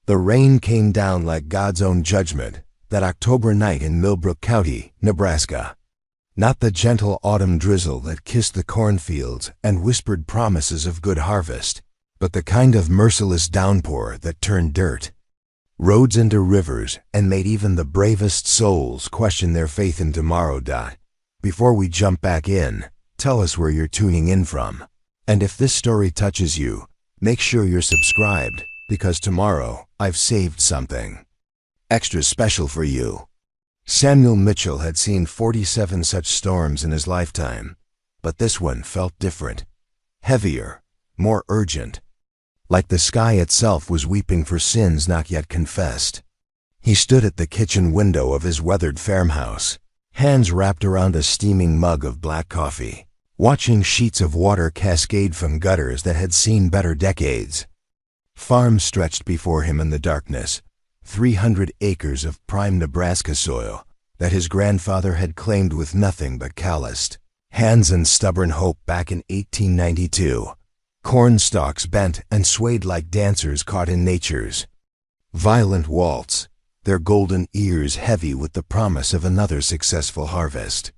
The rain came down like God's own judgment that October night in Millbrook County, Nebraska. Not the gentle autumn drizzle that kissed the cornfields and whispered promises of good harvest, but the kind of merciless downpour that turned dirt, roads into rivers, and made even the bravest souls question their faith in tomorrow. Before we jump back in, tell us where you're tuning in from. And if this story touches you, make sure you're subscribed, because tomorrow I've saved something extra special for you. Samuel Mitchell had seen 47 such storms in his lifetime, but this one felt different, heavier, more urgent, like the sky itself was weeping for sins not yet confessed. He stood at the kitchen window of his weathered farmhouse, hands wrapped around a steaming mug of black coffee, watching sheets of water cascade from gutters that had seen better decades. Farms stretched before him in the darkness, 300 acres of prime Nebraska soil that his grandfather had claimed with nothing but calloused hands and stubborn hope back in 1892. Corn stalks bent and swayed like dancers caught in nature's violent waltz, their golden ears heavy with the promise of another successful harvest.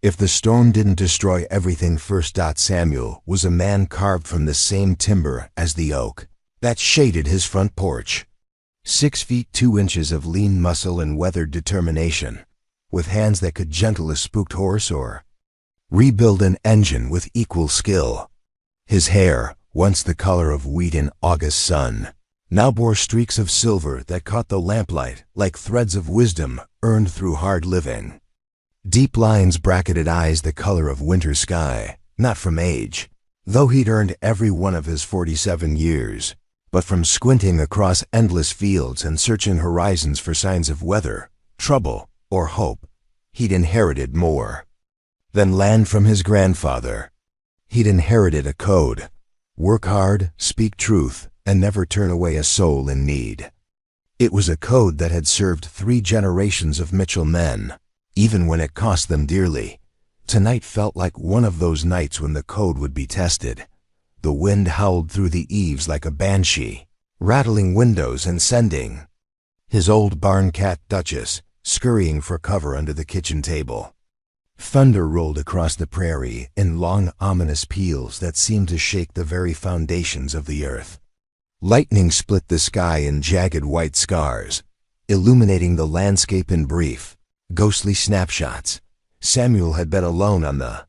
If the storm didn't destroy everything first, Samuel was a man carved from the same timber as the oak that shaded his front porch. 6 feet 2 inches of lean muscle and weathered determination, with hands that could gentle a spooked horse or rebuild an engine with equal skill. His hair, once the color of wheat in August sun, now bore streaks of silver that caught the lamplight like threads of wisdom earned through hard living. Deep lines bracketed eyes the color of winter sky, not from age, though he'd earned every one of his 47 years, but from squinting across endless fields and searching horizons for signs of weather, trouble, or hope. He'd inherited more than land from his grandfather. He'd inherited a code: work hard, speak truth, and never turn away a soul in need. It was a code that had served 3 generations of Mitchell men, even when it cost them dearly. Tonight felt like one of those nights when the code would be tested. The wind howled through the eaves like a banshee, rattling windows and sending his old barn cat Duchess scurrying for cover under the kitchen table. Thunder rolled across the prairie in long, ominous peals that seemed to shake the very foundations of the earth. Lightning split the sky in jagged white scars, illuminating the landscape in brief, ghostly snapshots. Samuel had been alone on the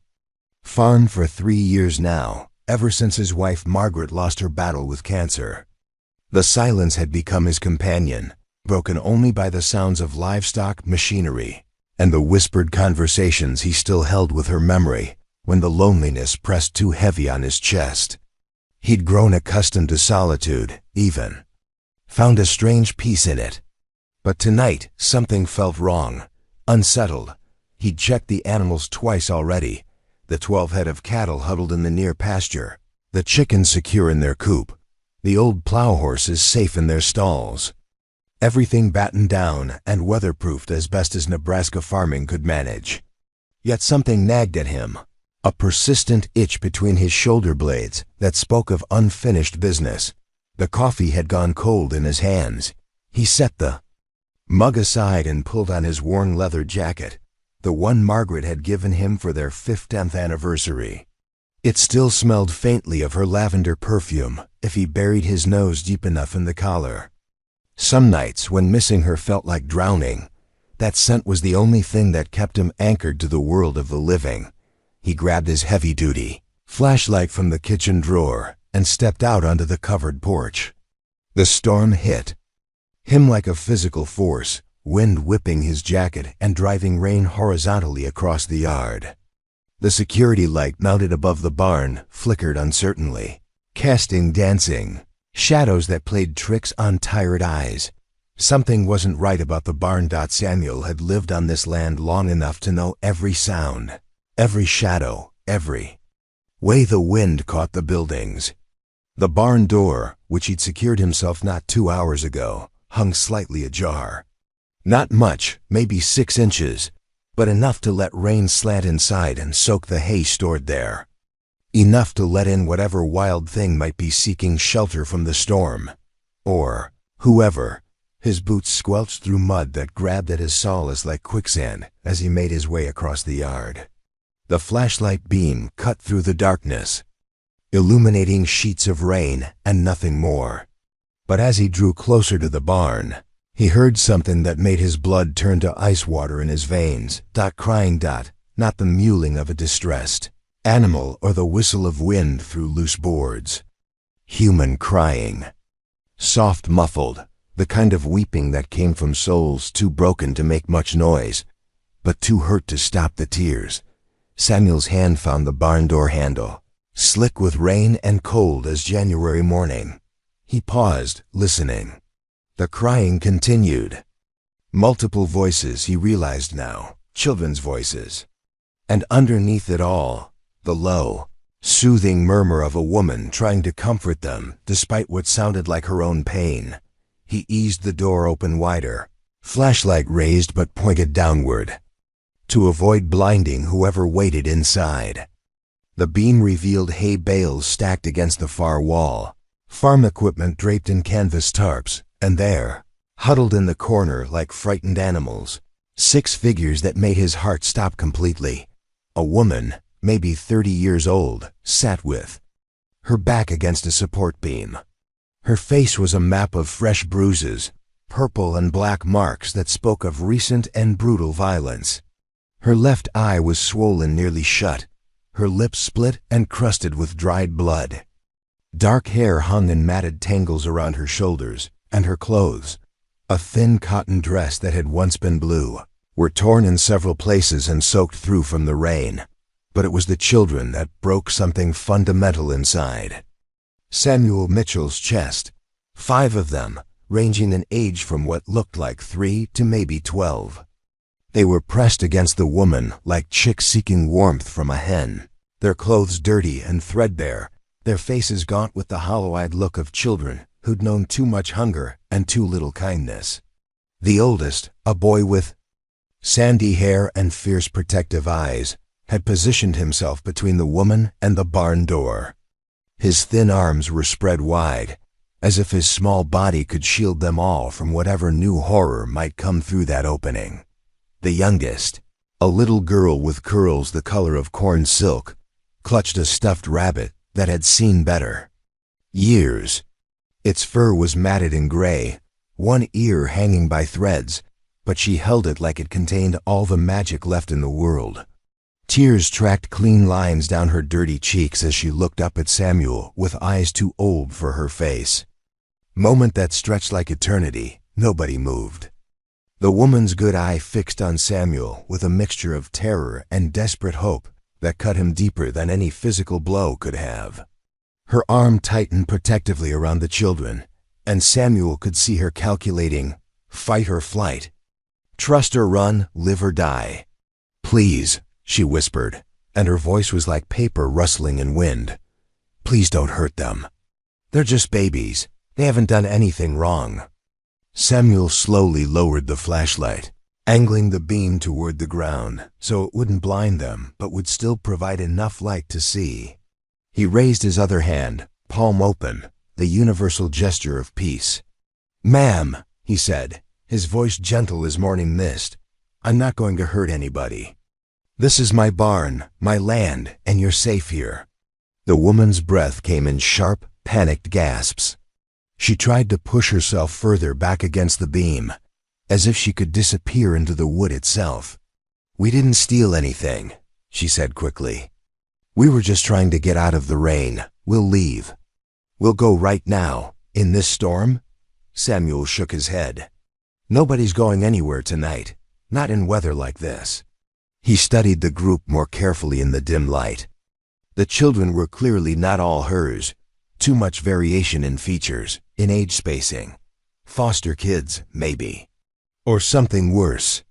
farm for 3 years now, ever since his wife Margaret lost her battle with cancer. The silence had become his companion, broken only by the sounds of livestock, machinery, and the whispered conversations he still held with her memory when the loneliness pressed too heavy on his chest. He'd grown accustomed to solitude, even found a strange peace in it. But tonight something felt wrong, unsettled. He'd checked the animals twice already, the 12 head of cattle huddled in the near pasture, the chickens secure in their coop, the old plow horses safe in their stalls. Everything battened down and weatherproofed as best as Nebraska farming could manage. Yet something nagged at him, a persistent itch between his shoulder blades that spoke of unfinished business. The coffee had gone cold in his hands. He set the mug aside and pulled on his worn leather jacket, the one Margaret had given him for their 50th anniversary. It still smelled faintly of her lavender perfume if he buried his nose deep enough in the collar. Some nights, when missing her felt like drowning, that scent was the only thing that kept him anchored to the world of the living. He grabbed his heavy-duty flashlight from the kitchen drawer and stepped out onto the covered porch. The storm hit him like a physical force, wind whipping his jacket and driving rain horizontally across the yard. The security light mounted above the barn flickered uncertainly, casting dancing shadows that played tricks on tired eyes. Something wasn't right about the barn. Samuel had lived on this land long enough to know every sound, every shadow, every way the wind caught the buildings. The barn door, which he'd secured himself not 2 hours ago, hung slightly ajar. Not much, maybe 6 inches, but enough to let rain slant inside and soak the hay stored there. Enough to let in whatever wild thing might be seeking shelter from the storm, or Whoever. His boots squelched through mud that grabbed at his solace like quicksand as he made his way across the yard. The flashlight beam cut through the darkness, illuminating sheets of rain and nothing more. But as he drew closer to the barn, he heard something that made his blood turn to ice water in his veins. Crying. Not the mewling of a distressed animal or the whistle of wind through loose boards. Human crying. Soft, muffled, the kind of weeping that came from souls too broken to make much noise, but too hurt to stop the tears. Samuel's hand found the barn door handle, slick with rain and cold as January morning. He paused, listening. The crying continued. Multiple voices, he realized now, children's voices. And underneath it all, the low, soothing murmur of a woman trying to comfort them despite what sounded like her own pain. He eased the door open wider, flashlight raised but pointed downward, to avoid blinding whoever waited inside. The beam revealed hay bales stacked against the far wall, farm equipment draped in canvas tarps, and there, huddled in the corner like frightened animals, 6 figures that made his heart stop completely. A woman, maybe 30 years old, sat with her back against a support beam. Her face was a map of fresh bruises, purple and black marks that spoke of recent and brutal violence. Her left eye was swollen nearly shut, her lips split and crusted with dried blood. Dark hair hung in matted tangles around her shoulders, and her clothes, a thin cotton dress that had once been blue, were torn in several places and soaked through from the rain. But it was the children that broke something fundamental inside. Samuel Mitchell's chest, 5 of them, ranging in age from what looked like 3 to maybe 12. They were pressed against the woman like chicks seeking warmth from a hen, their clothes dirty and threadbare, their faces gaunt with the hollow-eyed look of children who'd known too much hunger and too little kindness. The oldest, a boy with sandy hair and fierce protective eyes, had positioned himself between the woman and the barn door. His thin arms were spread wide, as if his small body could shield them all from whatever new horror might come through that opening. The youngest, a little girl with curls the color of corn silk, clutched a stuffed rabbit that had seen better years. Its fur was matted and gray, one ear hanging by threads, but she held it like it contained all the magic left in the world. Tears tracked clean lines down her dirty cheeks as she looked up at Samuel with eyes too old for her face. Moment that stretched like eternity, nobody moved. The woman's good eye fixed on Samuel with a mixture of terror and desperate hope that cut him deeper than any physical blow could have. Her arm tightened protectively around the children, and Samuel could see her calculating, fight or flight. Trust or run, live or die. Please, she whispered, and her voice was like paper rustling in wind. Please don't hurt them. They're just babies. They haven't done anything wrong. Samuel slowly lowered the flashlight, angling the beam toward the ground so it wouldn't blind them but would still provide enough light to see. He raised his other hand, palm open, the universal gesture of peace. "Ma'am," he said, his voice gentle as morning mist, "I'm not going to hurt anybody. This is my barn, my land, and you're safe here." The woman's breath came in sharp, panicked gasps. She tried to push herself further back against the beam, as if she could disappear into the wood itself. "We didn't steal anything," she said quickly. "We were just trying to get out of the rain. We'll leave." "We'll go right now, in this storm?" Samuel shook his head. "Nobody's going anywhere tonight, not in weather like this." He studied the group more carefully in the dim light. The children were clearly not all hers. Too much variation in features, in age spacing. Foster kids, maybe. Or something worse.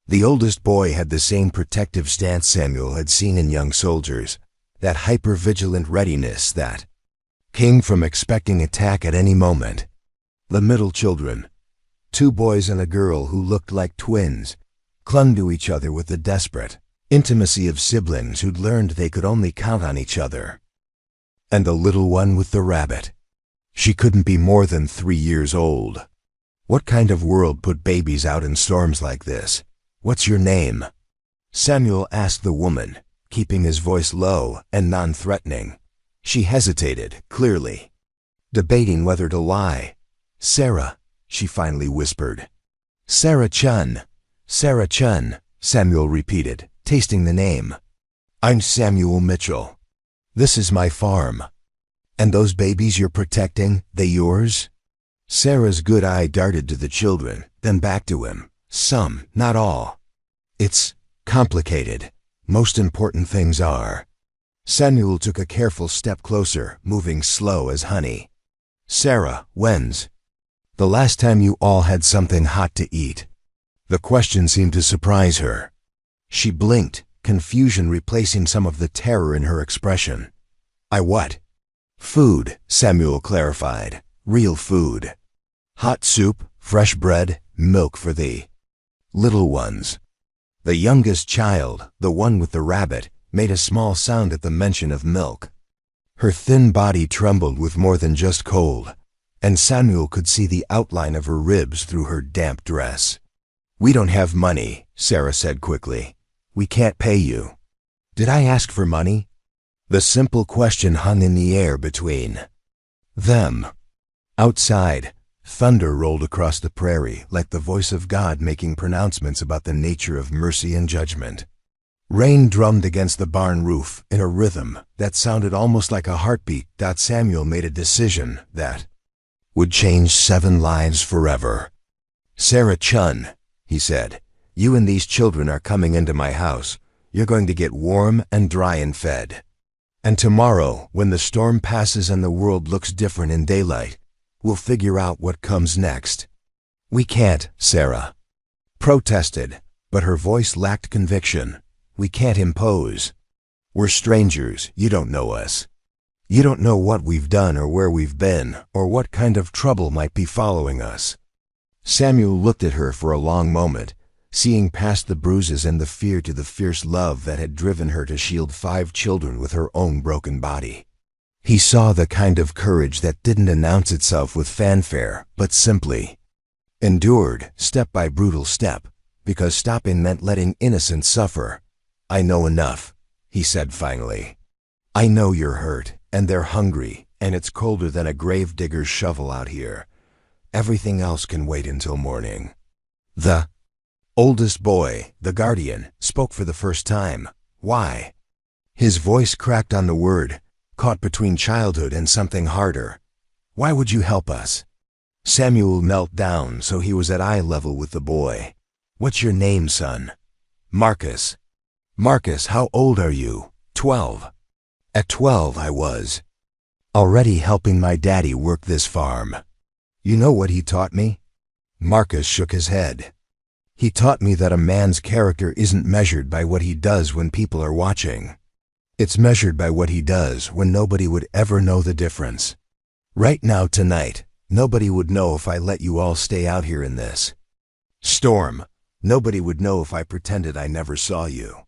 The oldest boy had the same protective stance Samuel had seen in young soldiers, that hyper-vigilant readiness that came from expecting attack at any moment. The middle children, 2 boys and a girl who looked like twins, clung to each other with the desperate intimacy of siblings who'd learned they could only count on each other. And the little one with the rabbit. She couldn't be more than 3 years old. What kind of world put babies out in storms like this? What's your name? Samuel asked the woman, keeping his voice low and non-threatening. She hesitated, clearly, debating whether to lie. Sarah, she finally whispered. Sarah Chun. Sarah Chun, Samuel repeated, tasting the name. I'm Samuel Mitchell. This is my farm. And those babies you're protecting, they yours? Sarah's good eye darted to the children, then back to him. Some, not all. It's complicated. Most important things are. Samuel took a careful step closer, moving slow as honey. Sarah, when's the last time you all had something hot to eat? The question seemed to surprise her. She blinked, confusion replacing some of the terror in her expression. I what? Food, Samuel clarified. Real food. Hot soup, fresh bread, milk for the little ones. The youngest child, the one with the rabbit, made a small sound at the mention of milk. Her thin body trembled with more than just cold, and Samuel could see the outline of her ribs through her damp dress. We don't have money, Sarah said quickly. We can't pay you. Did I ask for money? The simple question hung in the air between them. Outside, thunder rolled across the prairie like the voice of God making pronouncements about the nature of mercy and judgment. Rain drummed against the barn roof in a rhythm that sounded almost like a heartbeat. Samuel made a decision that would change 7 lives forever. Sarah Chun, he said, you and these children are coming into my house. You're going to get warm and dry and fed. And tomorrow, when the storm passes and the world looks different in daylight, we'll figure out what comes next. We can't, Sarah protested, but her voice lacked conviction. We can't impose. We're strangers. You don't know us. You don't know what we've done or where we've been or what kind of trouble might be following us. Samuel looked at her for a long moment, seeing past the bruises and the fear to the fierce love that had driven her to shield 5 children with her own broken body. He saw the kind of courage that didn't announce itself with fanfare, but simply endured, step by brutal step, because stopping meant letting innocents suffer. I know enough, he said finally. I know you're hurt, and they're hungry, and it's colder than a grave digger's shovel out here. Everything else can wait until morning. The oldest boy, the guardian, spoke for the first time. Why? His voice cracked on the word, caught between childhood and something harder. Why would you help us? Samuel knelt down so he was at eye level with the boy. What's your name, son? Marcus. Marcus, how old are you? 12. At 12 I was already helping my daddy work this farm. You know what he taught me? Marcus shook his head. He taught me that a man's character isn't measured by what he does when people are watching. It's measured by what he does when nobody would ever know the difference. Right now, tonight, nobody would know if I let you all stay out here in this storm. Nobody would know if I pretended I never saw you.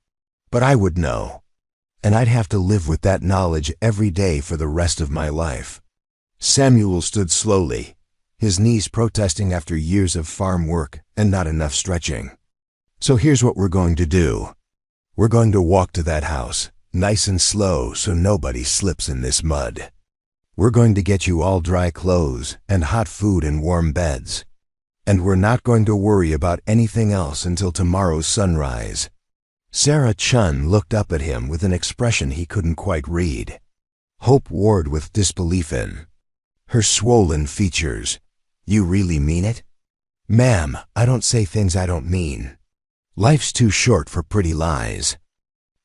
But I would know. And I'd have to live with that knowledge every day for the rest of my life. Samuel stood slowly, his knees protesting after years of farm work and not enough stretching. So here's what we're going to do. We're going to walk to that house, nice and slow so nobody slips in this mud. We're going to get you all dry clothes and hot food and warm beds. And we're not going to worry about anything else until tomorrow's sunrise. Sarah Chun looked up at him with an expression he couldn't quite read. Hope warred with disbelief in her swollen features. You really mean it? Ma'am, I don't say things I don't mean. Life's too short for pretty lies.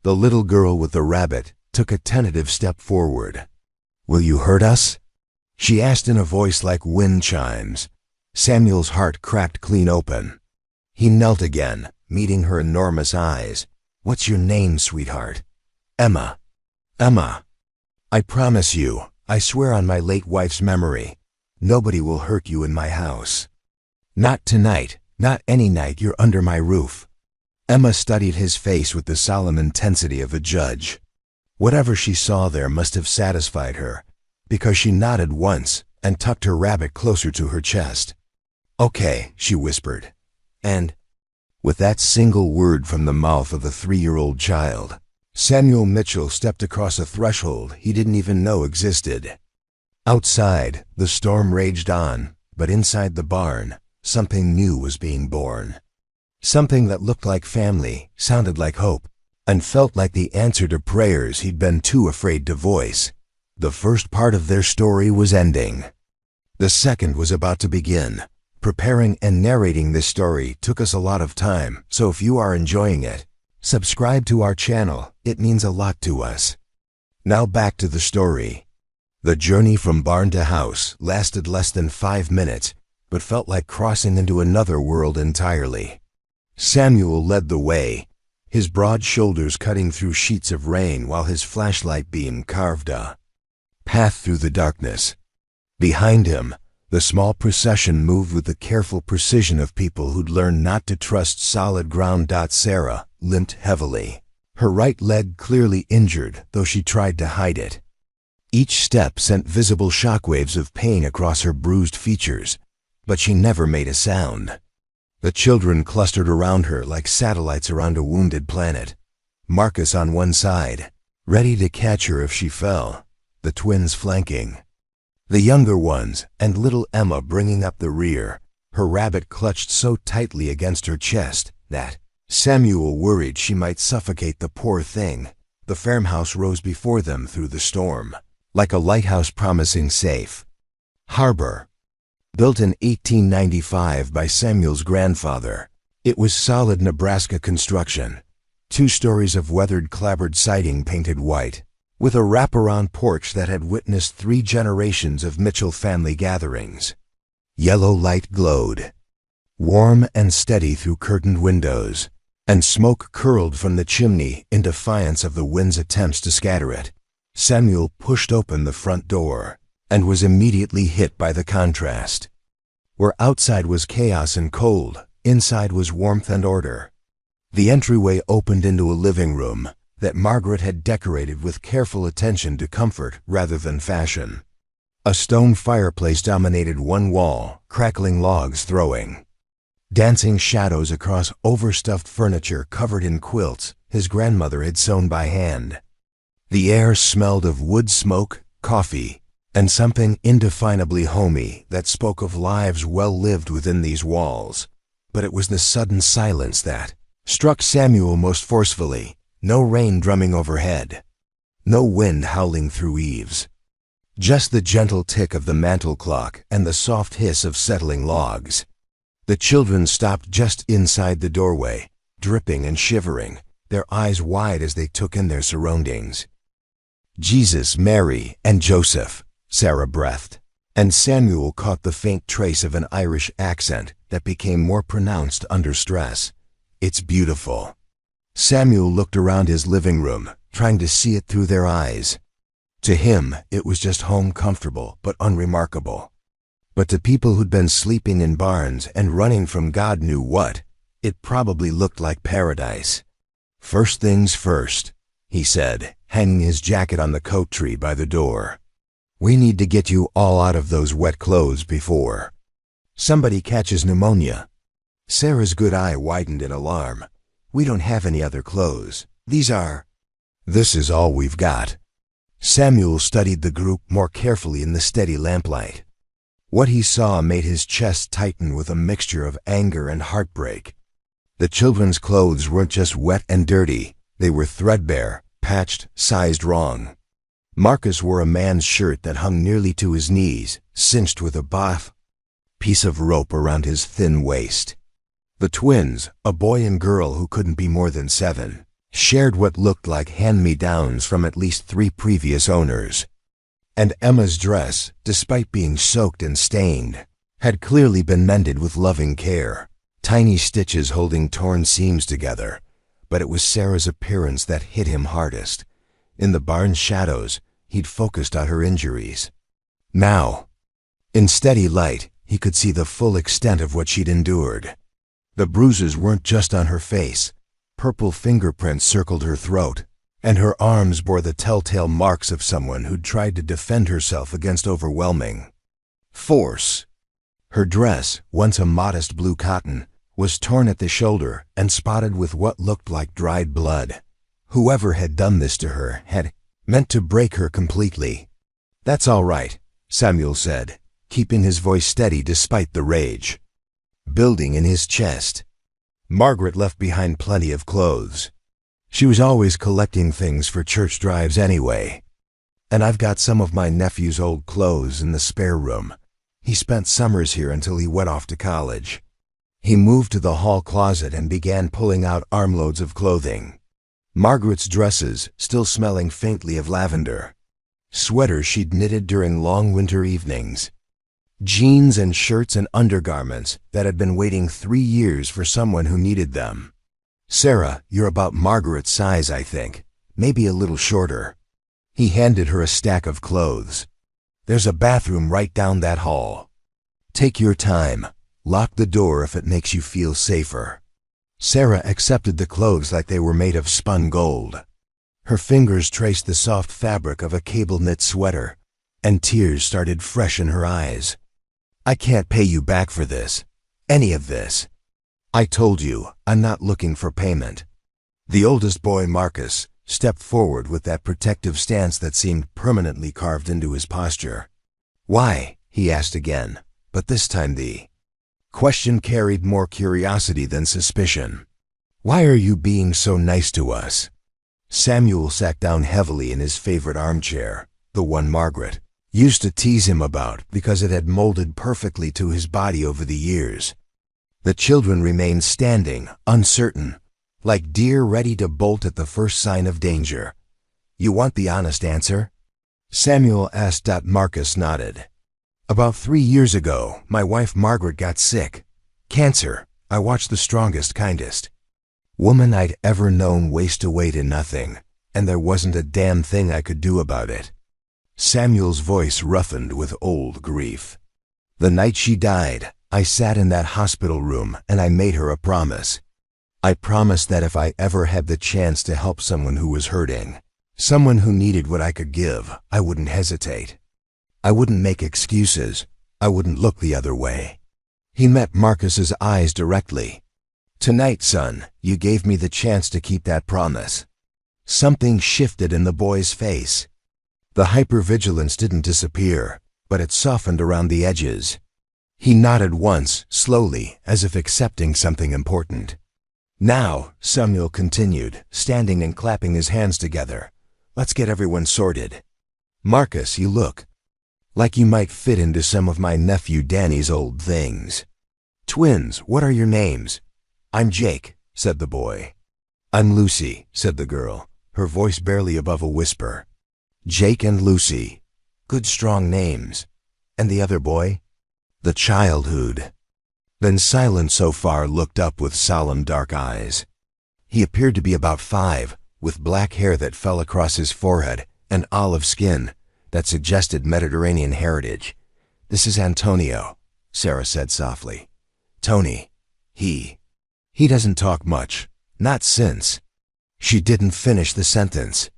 The little girl with the rabbit took a tentative step forward. Will you hurt us? She asked in a voice like wind chimes. Samuel's heart cracked clean open. He knelt again, meeting her enormous eyes. What's your name, sweetheart? Emma. Emma. I promise you, I swear on my late wife's memory, nobody will hurt you in my house. Not tonight, not any night you're under my roof. Emma studied his face with the solemn intensity of a judge. Whatever she saw there must have satisfied her, because she nodded once and tucked her rabbit closer to her chest. "Okay," she whispered. And, with that single word from the mouth of a 3-year-old child, Samuel Mitchell stepped across a threshold he didn't even know existed. Outside, the storm raged on, but inside the barn, something new was being born. Something that looked like family, sounded like hope, and felt like the answer to prayers he'd been too afraid to voice. The first part of their story was ending. The second was about to begin. Preparing and narrating this story took us a lot of time, so if you are enjoying it, subscribe to our channel. It means a lot to us. Now back to the story. The journey from barn to house lasted less than 5 minutes, but felt like crossing into another world entirely. Samuel led the way, his broad shoulders cutting through sheets of rain while his flashlight beam carved a path through the darkness. Behind him, the small procession moved with the careful precision of people who'd learned not to trust solid ground. Sarah limped heavily, her right leg clearly injured, though she tried to hide it. Each step sent visible shockwaves of pain across her bruised features, but she never made a sound. The children clustered around her like satellites around a wounded planet. Marcus on one side, ready to catch her if she fell, the twins flanking. The younger ones, and little Emma bringing up the rear, her rabbit clutched so tightly against her chest that Samuel worried she might suffocate the poor thing. The farmhouse rose before them through the storm, like a lighthouse promising safe harbor. Built in 1895 by Samuel's grandfather, it was solid Nebraska construction, 2 stories of weathered clapboard siding painted white, with a wraparound porch that had witnessed 3 generations of Mitchell family gatherings. Yellow light glowed, warm and steady through curtained windows, and smoke curled from the chimney in defiance of the wind's attempts to scatter it. Samuel pushed open the front door and was immediately hit by the contrast. Where outside was chaos and cold, inside was warmth and order. The entryway opened into a living room that Margaret had decorated with careful attention to comfort rather than fashion. A stone fireplace dominated one wall, crackling logs throwing. Dancing shadows across overstuffed furniture covered in quilts his grandmother had sewn by hand. The air smelled of wood smoke, coffee, and something indefinably homey that spoke of lives well lived within these walls. But it was the sudden silence that struck Samuel most forcefully. No rain drumming overhead, no wind howling through eaves. Just the gentle tick of the mantel clock and the soft hiss of settling logs. The children stopped just inside the doorway, dripping and shivering, their eyes wide as they took in their surroundings. "Jesus, Mary, and Joseph," Sarah breathed, and Samuel caught the faint trace of an Irish accent that became more pronounced under stress. "It's beautiful." Samuel looked around his living room, trying to see it through their eyes. To him, it was just home, comfortable but unremarkable. But to people who'd been sleeping in barns and running from God knew what, it probably looked like paradise. "First things first," he said, hanging his jacket on the coat tree by the door. "We need to get you all out of those wet clothes before somebody catches pneumonia." Sarah's good eye widened in alarm. "We don't have any other clothes. This is all we've got." Samuel studied the group more carefully in the steady lamplight. What he saw made his chest tighten with a mixture of anger and heartbreak. The children's clothes weren't just wet and dirty, they were threadbare, patched, sized wrong. Marcus wore a man's shirt that hung nearly to his knees, cinched with a buff piece of rope around his thin waist. The twins, a boy and girl who couldn't be more than 7, shared what looked like hand-me-downs from at least 3 previous owners. And Emma's dress, despite being soaked and stained, had clearly been mended with loving care, tiny stitches holding torn seams together. But it was Sarah's appearance that hit him hardest. In the barn's shadows, he'd focused on her injuries. Now, in steady light, he could see the full extent of what she'd endured. The bruises weren't just on her face. Purple fingerprints circled her throat, and her arms bore the telltale marks of someone who'd tried to defend herself against overwhelming force. Her dress, once a modest blue cotton, was torn at the shoulder and spotted with what looked like dried blood. Whoever had done this to her had meant to break her completely. "That's all right," Samuel said, keeping his voice steady despite the rage building in his chest. Margaret left behind plenty of clothes. She was always collecting things for church drives anyway. "And I've got some of my nephew's old clothes in the spare room. He spent summers here until he went off to college." He moved to the hall closet and began pulling out armloads of clothing. Margaret's dresses, still smelling faintly of lavender. Sweaters she'd knitted during long winter evenings. Jeans and shirts and undergarments that had been waiting 3 years for someone who needed them. "Sarah, you're about Margaret's size, I think. Maybe a little shorter." He handed her a stack of clothes. "There's a bathroom right down that hall. Take your time. Lock the door if it makes you feel safer." Sarah accepted the clothes like they were made of spun gold. Her fingers traced the soft fabric of a cable-knit sweater, and tears started fresh in her eyes. "I can't pay you back for this. Any of this. I told you, I'm not looking for payment." The oldest boy, Marcus, stepped forward with that protective stance that seemed permanently carved into his posture. "Why?" he asked again, but this time the question carried more curiosity than suspicion. "Why are you being so nice to us?" Samuel sat down heavily in his favorite armchair, the one Margaret used to tease him about because it had molded perfectly to his body over the years. The children remained standing, uncertain, like deer ready to bolt at the first sign of danger. "You want the honest answer?" Samuel asked. Marcus nodded. "About 3 years ago, my wife Margaret got sick. Cancer. I watched the strongest, kindest woman I'd ever known waste away to nothing, and there wasn't a damn thing I could do about it." Samuel's voice roughened with old grief. "The night she died, I sat in that hospital room and I made her a promise. I promised that if I ever had the chance to help someone who was hurting, someone who needed what I could give, I wouldn't hesitate. I wouldn't make excuses. I wouldn't look the other way." He met Marcus's eyes directly. "Tonight, son, you gave me the chance to keep that promise." Something shifted in the boy's face. The hypervigilance didn't disappear, but it softened around the edges. He nodded once, slowly, as if accepting something important. "Now," Samuel continued, standing and clapping his hands together, "let's get everyone sorted. Marcus, you look like you might fit into some of my nephew Danny's old things. Twins, what are your names?" "I'm Jake," said the boy. "I'm Lucy," said the girl, her voice barely above a whisper. "Jake and Lucy. Good strong names. And the other boy?" "The childhood." Then Silent so far looked up with solemn dark eyes. He appeared to be about 5, with black hair that fell across his forehead and olive skin that suggested Mediterranean heritage. "This is Antonio," Sarah said softly. "Tony. He doesn't talk much. Not since." She didn't finish the sentence,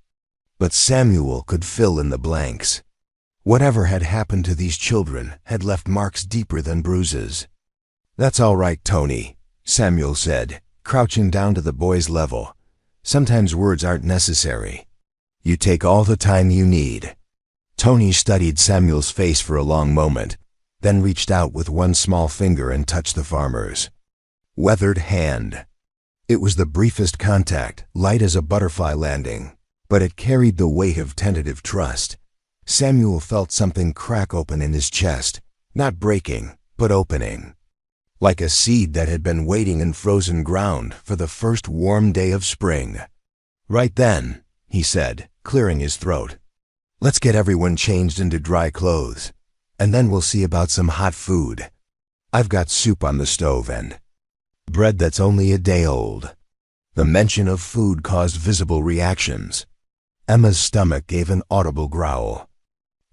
but Samuel could fill in the blanks. Whatever had happened to these children had left marks deeper than bruises. "That's all right, Tony," Samuel said, crouching down to the boy's level. "Sometimes words aren't necessary. You take all the time you need." Tony studied Samuel's face for a long moment, then reached out with one small finger and touched the farmer's weathered hand. It was the briefest contact, light as a butterfly landing, but it carried the weight of tentative trust. Samuel felt something crack open in his chest, not breaking, but opening. Like a seed that had been waiting in frozen ground for the first warm day of spring. "Right then," he said, clearing his throat. "Let's get everyone changed into dry clothes, and then we'll see about some hot food. I've got soup on the stove and bread that's only a day old." The mention of food caused visible reactions. Emma's stomach gave an audible growl.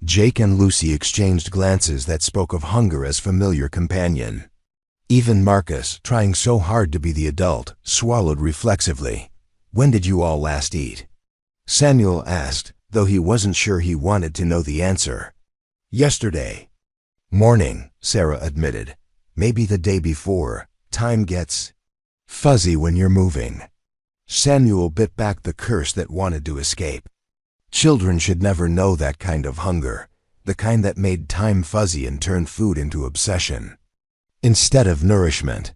Jake and Lucy exchanged glances that spoke of hunger as familiar companion. Even Marcus, trying so hard to be the adult, swallowed reflexively. "When did you all last eat?" Samuel asked, though he wasn't sure he wanted to know the answer. "Yesterday." Morning, Sarah admitted. Maybe the day before. Time gets fuzzy when you're moving. Samuel bit back the curse that wanted to escape. Children should never know that kind of hunger, the kind that made time fuzzy and turned food into obsession instead of nourishment.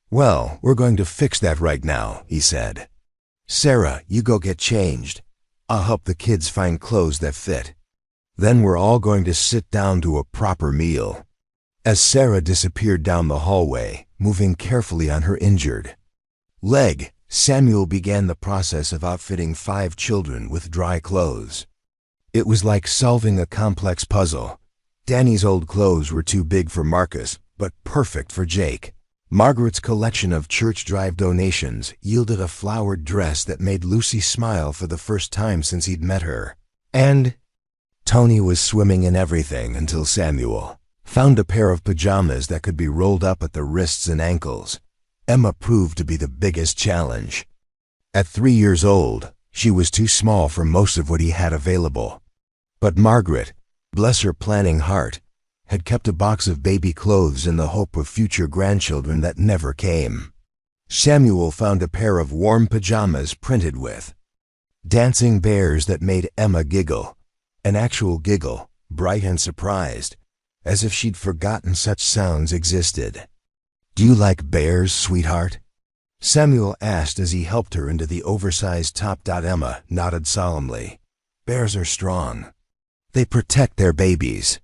Well, we're going to fix that right now, he said. Sarah, you go get changed. I'll help the kids find clothes that fit. Then we're all going to sit down to a proper meal. As Sarah disappeared down the hallway, moving carefully on her injured leg, Samuel began the process of outfitting 5 children with dry clothes. It was like solving a complex puzzle. Danny's old clothes were too big for Marcus, but perfect for Jake. Margaret's collection of church drive donations yielded a flowered dress that made Lucy smile for the first time since he'd met her. And Tony was swimming in everything until Samuel found a pair of pajamas that could be rolled up at the wrists and ankles. Emma proved to be the biggest challenge. At 3 years old, she was too small for most of what he had available. But Margaret, bless her planning heart, had kept a box of baby clothes in the hope of future grandchildren that never came. Samuel found a pair of warm pajamas printed with dancing bears that made Emma giggle, an actual giggle, bright and surprised, as if she'd forgotten such sounds existed. Do you like bears, sweetheart? Samuel asked as he helped her into the oversized top. Emma nodded solemnly. Bears are strong. They protect their babies.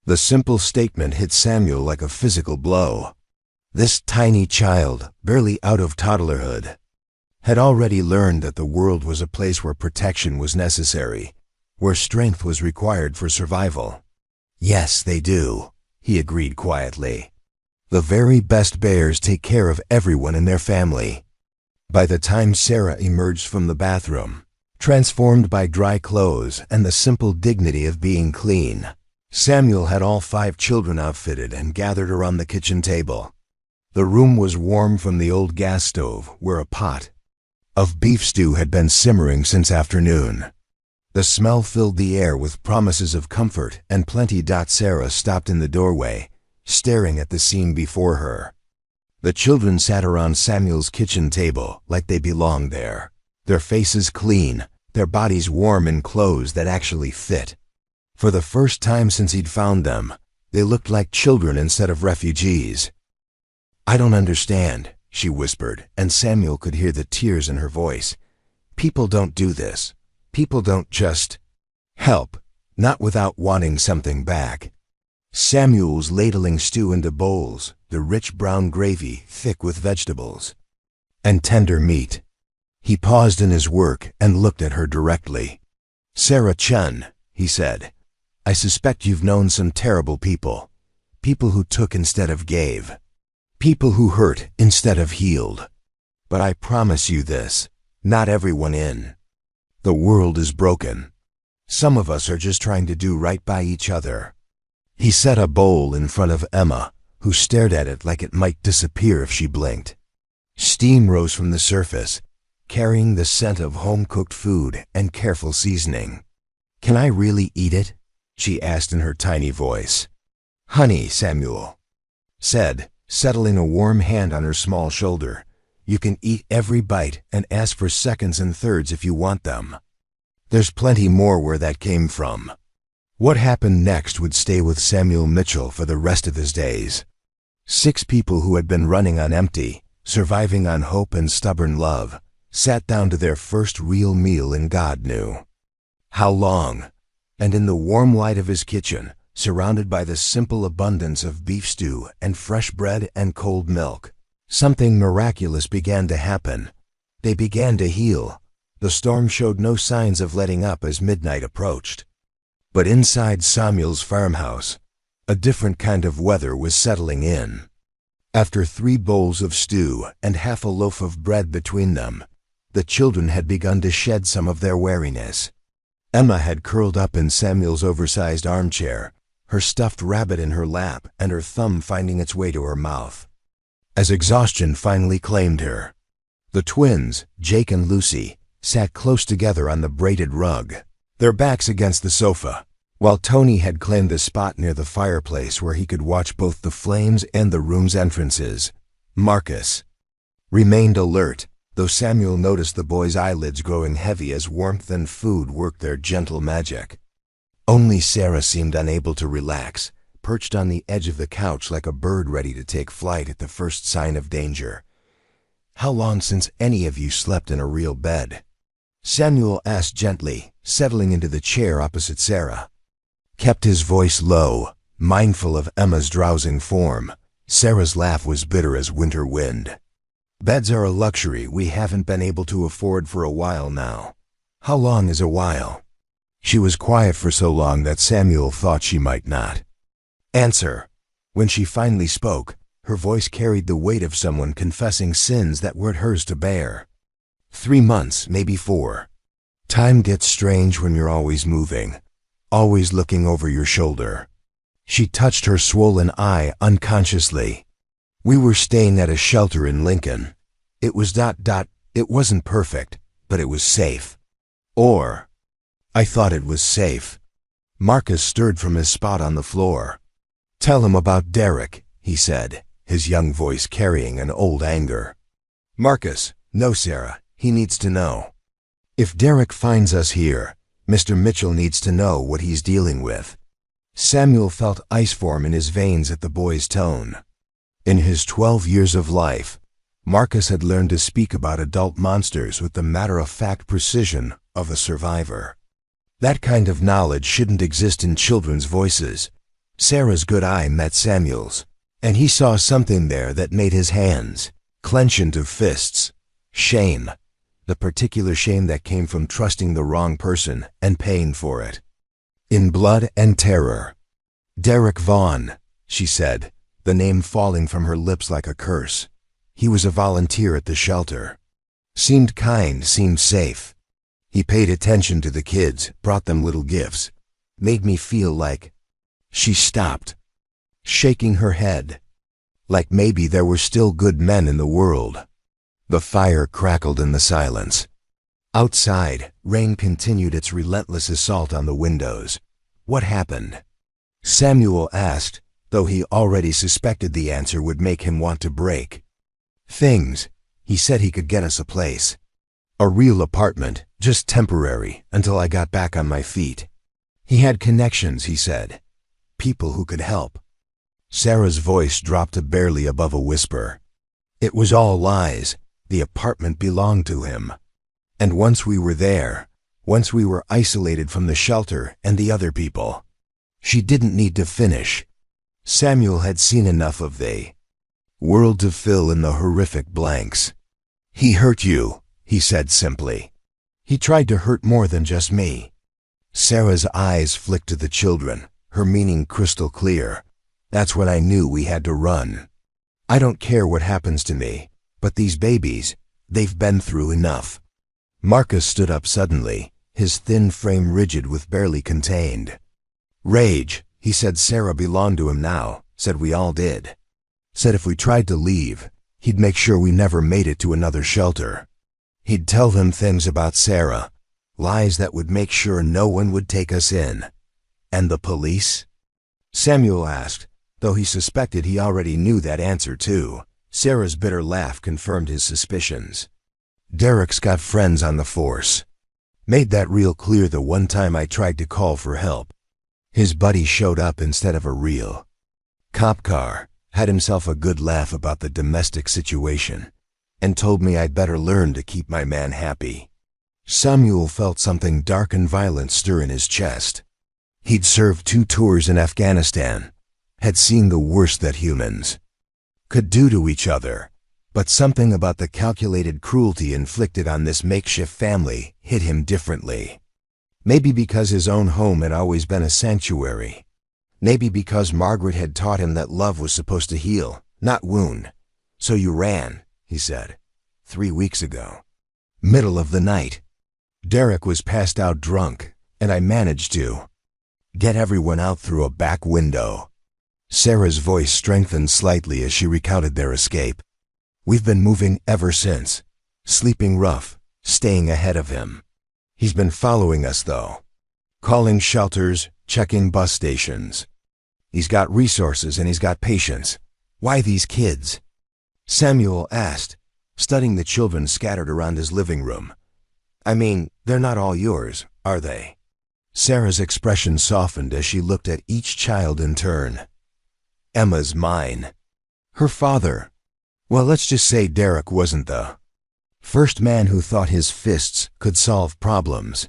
The simple statement hit Samuel like a physical blow. This tiny child, barely out of toddlerhood, had already learned that the world was a place where protection was necessary, where strength was required for survival. Yes, they do, he agreed quietly. The very best bears take care of everyone in their family. By the time Sarah emerged from the bathroom, transformed by dry clothes and the simple dignity of being clean, Samuel had all 5 children outfitted and gathered around the kitchen table. The room was warm from the old gas stove where a pot of beef stew had been simmering since afternoon. The smell filled the air with promises of comfort and plenty. Sarah stopped in the doorway, staring at the scene before her. The children sat around Samuel's kitchen table like they belonged there, their faces clean, their bodies warm in clothes that actually fit. For the first time since he'd found them, they looked like children instead of refugees. I don't understand, she whispered, and Samuel could hear the tears in her voice. People don't do this. People don't just help, not without wanting something back. Samuel was ladling stew into bowls, the rich brown gravy thick with vegetables and tender meat. He paused in his work and looked at her directly. Sarah Chun, he said, I suspect you've known some terrible people. People who took instead of gave. People who hurt instead of healed. But I promise you this, not everyone in the world is broken. Some of us are just trying to do right by each other. He set a bowl in front of Emma, who stared at it like it might disappear if she blinked. Steam rose from the surface, carrying the scent of home-cooked food and careful seasoning. Can I really eat it? She asked in her tiny voice. Honey, Samuel said, settling a warm hand on her small shoulder. You can eat every bite and ask for seconds and thirds if you want them. There's plenty more where that came from. What happened next would stay with Samuel Mitchell for the rest of his days. 6 people who had been running on empty, surviving on hope and stubborn love, sat down to their first real meal in God knew how long. And in the warm light of his kitchen, surrounded by the simple abundance of beef stew and fresh bread and cold milk, something miraculous began to happen. They began to heal. The storm showed no signs of letting up as midnight approached. But inside Samuel's farmhouse, a different kind of weather was settling in. After 3 bowls of stew and half a loaf of bread between them, the children had begun to shed some of their wariness. Emma had curled up in Samuel's oversized armchair, her stuffed rabbit in her lap and her thumb finding its way to her mouth. As exhaustion finally claimed her, the twins, Jake and Lucy, sat close together on the braided rug, their backs against the sofa, while Tony had claimed the spot near the fireplace where he could watch both the flames and the room's entrances. Marcus remained alert, though Samuel noticed the boy's eyelids growing heavy as warmth and food worked their gentle magic. Only Sarah seemed unable to relax, perched on the edge of the couch like a bird ready to take flight at the first sign of danger. "How long since any of you slept in a real bed?" Samuel asked gently, settling into the chair opposite Sarah. Kept his voice low, mindful of Emma's drowsing form. Sarah's laugh was bitter as winter wind. "Beds are a luxury we haven't been able to afford for a while now." "How long is a while?" She was quiet for so long that Samuel thought she might not answer. When she finally spoke, her voice carried the weight of someone confessing sins that weren't hers to bear. 3 months, maybe 4. Time gets strange when you're always moving, always looking over your shoulder. She touched her swollen eye unconsciously. "We were staying at a shelter in Lincoln. It was ... It wasn't perfect, but it was safe. Or, I thought it was safe." Marcus stirred from his spot on the floor. "Tell him about Derek," he said, his young voice carrying an old anger. "Marcus, no, Sarah, he needs to know. If Derek finds us here, Mr. Mitchell needs to know what he's dealing with." Samuel felt ice form in his veins at the boy's tone. In his 12 years of life, Marcus had learned to speak about adult monsters with the matter-of-fact precision of a survivor. That kind of knowledge shouldn't exist in children's voices. Sarah's good eye met Samuel's, and he saw something there that made his hands clench into fists. Shame. The particular shame that came from trusting the wrong person and paying for it. In blood and terror. "Derek Vaughn," she said, the name falling from her lips like a curse. "He was a volunteer at the shelter. Seemed kind, seemed safe. He paid attention to the kids, brought them little gifts. Made me feel like..." She stopped, shaking her head. Like maybe there were still good men in the world. The fire crackled in the silence. Outside, rain continued its relentless assault on the windows. "What happened?" Samuel asked, though he already suspected the answer would make him want to break. "Things. He said he could get us a place. A real apartment, just temporary, until I got back on my feet. He had connections, he said. People who could help." Sarah's voice dropped to barely above a whisper. "It was all lies. The apartment belonged to him. And once we were there, once we were isolated from the shelter and the other people." She didn't need to finish. Samuel had seen enough of the world to fill in the horrific blanks. "He hurt you," he said simply. "He tried to hurt more than just me." Sarah's eyes flicked to the children, her meaning crystal clear. "That's when I knew we had to run. I don't care what happens to me, but these babies, they've been through enough." Marcus stood up suddenly, his thin frame rigid with barely contained rage. He said Sarah belonged to him now, said we all did. Said if we tried to leave, he'd make sure we never made it to another shelter. He'd tell them things about Sarah, lies that would make sure no one would take us in. "And the police?" Samuel asked, though he suspected he already knew that answer too. Sarah's bitter laugh confirmed his suspicions. "Derek's got friends on the force. Made that real clear the one time I tried to call for help. His buddy showed up instead of a real cop car, had himself a good laugh about the domestic situation, and told me I'd better learn to keep my man happy." Samuel felt something dark and violent stir in his chest. He'd served 2 tours in Afghanistan, had seen the worst that humans could do to each other, but something about the calculated cruelty inflicted on this makeshift family hit him differently. Maybe because his own home had always been a sanctuary. Maybe because Margaret had taught him that love was supposed to heal, not wound. "So you ran," he said, 3 weeks ago. Middle of the night. Derek was passed out drunk, and I managed to get everyone out through a back window. Sarah's voice strengthened slightly as she recounted their escape. "We've been moving ever since, sleeping rough, staying ahead of him. He's been following us though. Calling shelters, checking bus stations. He's got resources and he's got patience. Why these kids? Samuel asked, studying the children scattered around his living room. I mean, they're not all yours, are they? Sarah's expression softened as she looked at each child in turn. Emma's mine. Her father. Well, let's just say Derek wasn't the first man who thought his fists could solve problems.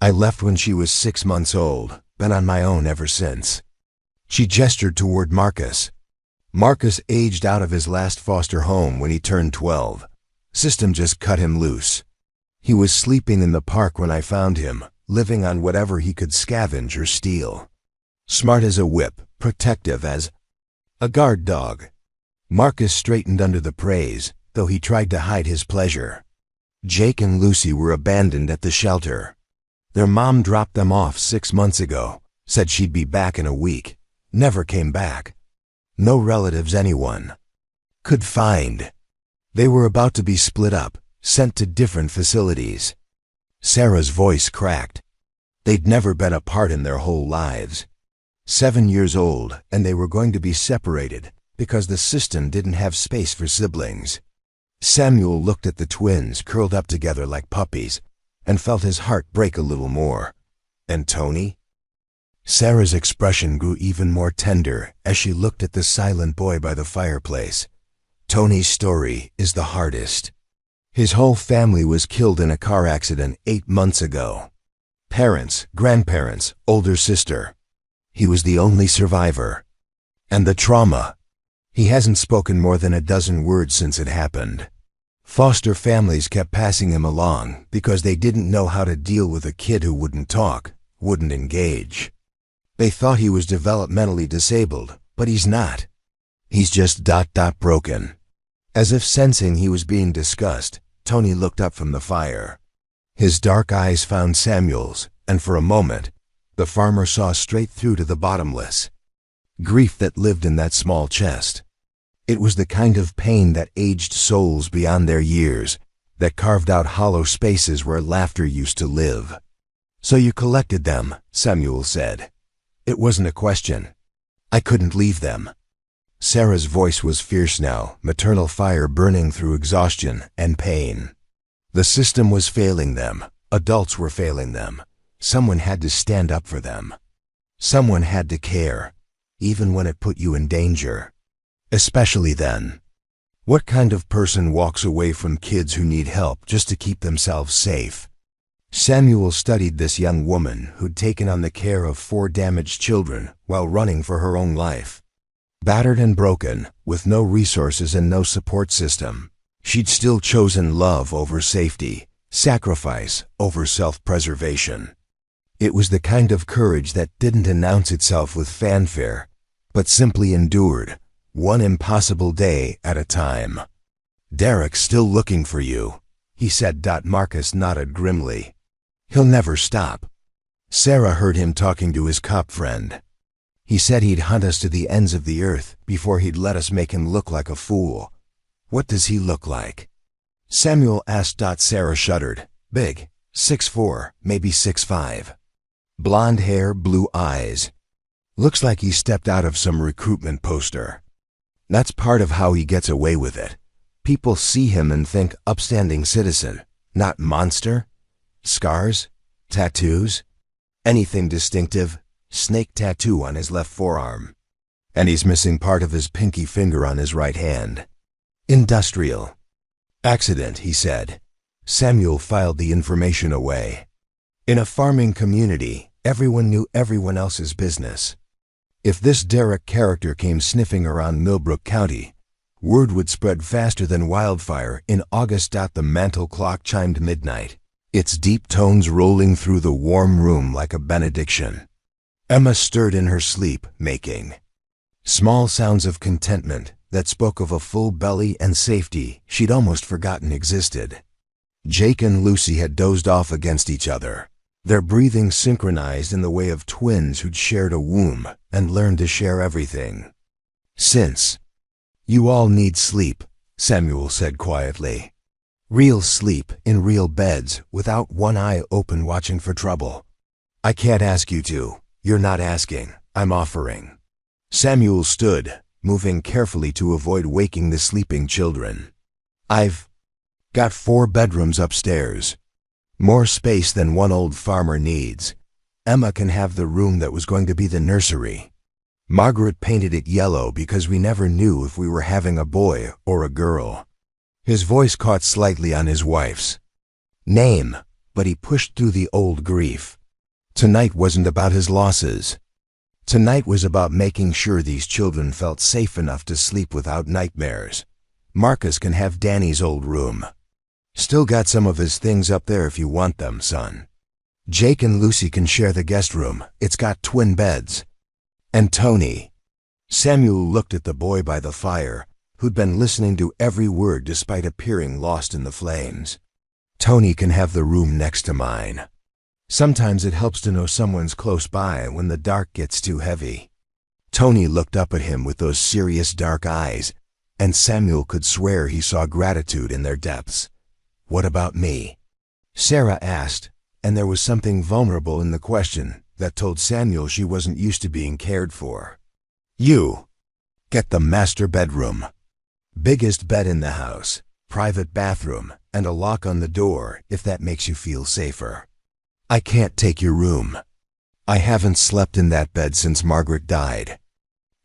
I left when she was 6 months old, been on my own ever since. She gestured toward Marcus. Marcus aged out of his last foster home when he turned 12. System just cut him loose. He was sleeping in the park when I found him, living on whatever he could scavenge or steal. Smart as a whip, protective as a guard dog. Marcus straightened under the praise, though he tried to hide his pleasure. Jake and Lucy were abandoned at the shelter. Their mom dropped them off 6 months ago, said she'd be back in a week. Never came back. No relatives anyone could find. They were about to be split up, sent to different facilities. Sarah's voice cracked. They'd never been apart in their whole lives. 7 years old, and they were going to be separated because the system didn't have space for siblings. Samuel looked at the twins curled up together like puppies and felt his heart break a little more. And Tony? Sarah's expression grew even more tender as she looked at the silent boy by the fireplace. Tony's story is the hardest. His whole family was killed in a car accident 8 months ago. Parents, grandparents, older sister. He was the only survivor. And the trauma. He hasn't spoken more than a dozen words since it happened. Foster families kept passing him along because they didn't know how to deal with a kid who wouldn't talk, wouldn't engage. They thought he was developmentally disabled, but he's not. He's just broken. As if sensing he was being discussed, Tony looked up from the fire. His dark eyes found Samuel's, and for a moment, the farmer saw straight through to the bottomless grief that lived in that small chest. It was the kind of pain that aged souls beyond their years, that carved out hollow spaces where laughter used to live. So you collected them, Samuel said. It wasn't a question. I couldn't leave them. Sarah's voice was fierce now, maternal fire burning through exhaustion and pain. The system was failing them. Adults were failing them. Someone had to stand up for them. Someone had to care, even when it put you in danger. Especially then. What kind of person walks away from kids who need help just to keep themselves safe? Samuel studied this young woman who'd taken on the care of 4 damaged children while running for her own life. Battered and broken, with no resources and no support system, she'd still chosen love over safety, sacrifice over self-preservation. It was the kind of courage that didn't announce itself with fanfare, but simply endured, one impossible day at a time. Derek's still looking for you, he said. Marcus nodded grimly. He'll never stop. Sarah heard him talking to his cop friend. He said he'd hunt us to the ends of the earth before he'd let us make him look like a fool. What does he look like? Samuel asked. Sarah shuddered. Big, 6'4", maybe 6'5". Blonde hair, blue eyes. Looks like he stepped out of some recruitment poster. That's part of how he gets away with it. People see him and think upstanding citizen, not monster. Scars? Tattoos? Anything distinctive? Snake tattoo on his left forearm. And he's missing part of his pinky finger on his right hand. Industrial. Accident, he said. Samuel filed the information away. In a farming community, everyone knew everyone else's business. If this Derek character came sniffing around Millbrook County, word would spread faster than wildfire in August. The mantel clock chimed midnight, its deep tones rolling through the warm room like a benediction. Emma stirred in her sleep, making small sounds of contentment that spoke of a full belly and safety she'd almost forgotten existed. Jake and Lucy had dozed off against each other, their breathing synchronized in the way of twins who'd shared a womb and learned to share everything. Since you all need sleep, Samuel said quietly. Real sleep in real beds without one eye open watching for trouble. I can't ask you to, You're not asking, I'm offering. Samuel stood, moving carefully to avoid waking the sleeping children. I've got 4 bedrooms upstairs. More space than one old farmer needs. Emma can have the room that was going to be the nursery. Margaret painted it yellow because we never knew if we were having a boy or a girl. His voice caught slightly on his wife's name, but he pushed through the old grief. Tonight wasn't about his losses. Tonight was about making sure these children felt safe enough to sleep without nightmares. Marcus can have Danny's old room. Still got some of his things up there if you want them, son. Jake and Lucy can share the guest room. It's got twin beds. And Tony. Samuel looked at the boy by the fire, who'd been listening to every word despite appearing lost in the flames. Tony can have the room next to mine. Sometimes it helps to know someone's close by when the dark gets too heavy. Tony looked up at him with those serious dark eyes, and Samuel could swear he saw gratitude in their depths. What about me? Sarah asked, and there was something vulnerable in the question that told Samuel she wasn't used to being cared for. You get the master bedroom. Biggest bed in the house, private bathroom, and a lock on the door if that makes you feel safer. I can't take your room. I haven't slept in that bed since Margaret died.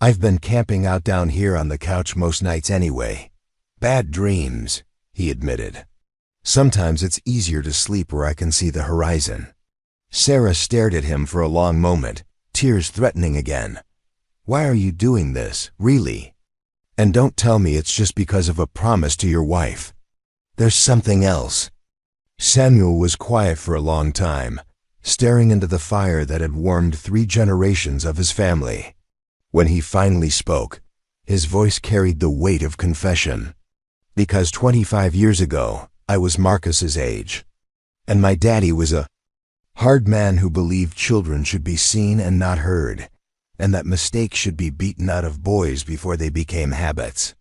I've been camping out down here on the couch most nights anyway. Bad dreams, he admitted. Sometimes it's easier to sleep where I can see the horizon. Sarah stared at him for a long moment, tears threatening again. Why are you doing this, really? And don't tell me it's just because of a promise to your wife. There's something else. Samuel was quiet for a long time, staring into the fire that had warmed 3 generations of his family. When he finally spoke, his voice carried the weight of confession. Because 25 years ago, I was Marcus's age. And my daddy was a hard man who believed children should be seen and not heard, and that mistakes should be beaten out of boys before they became habits.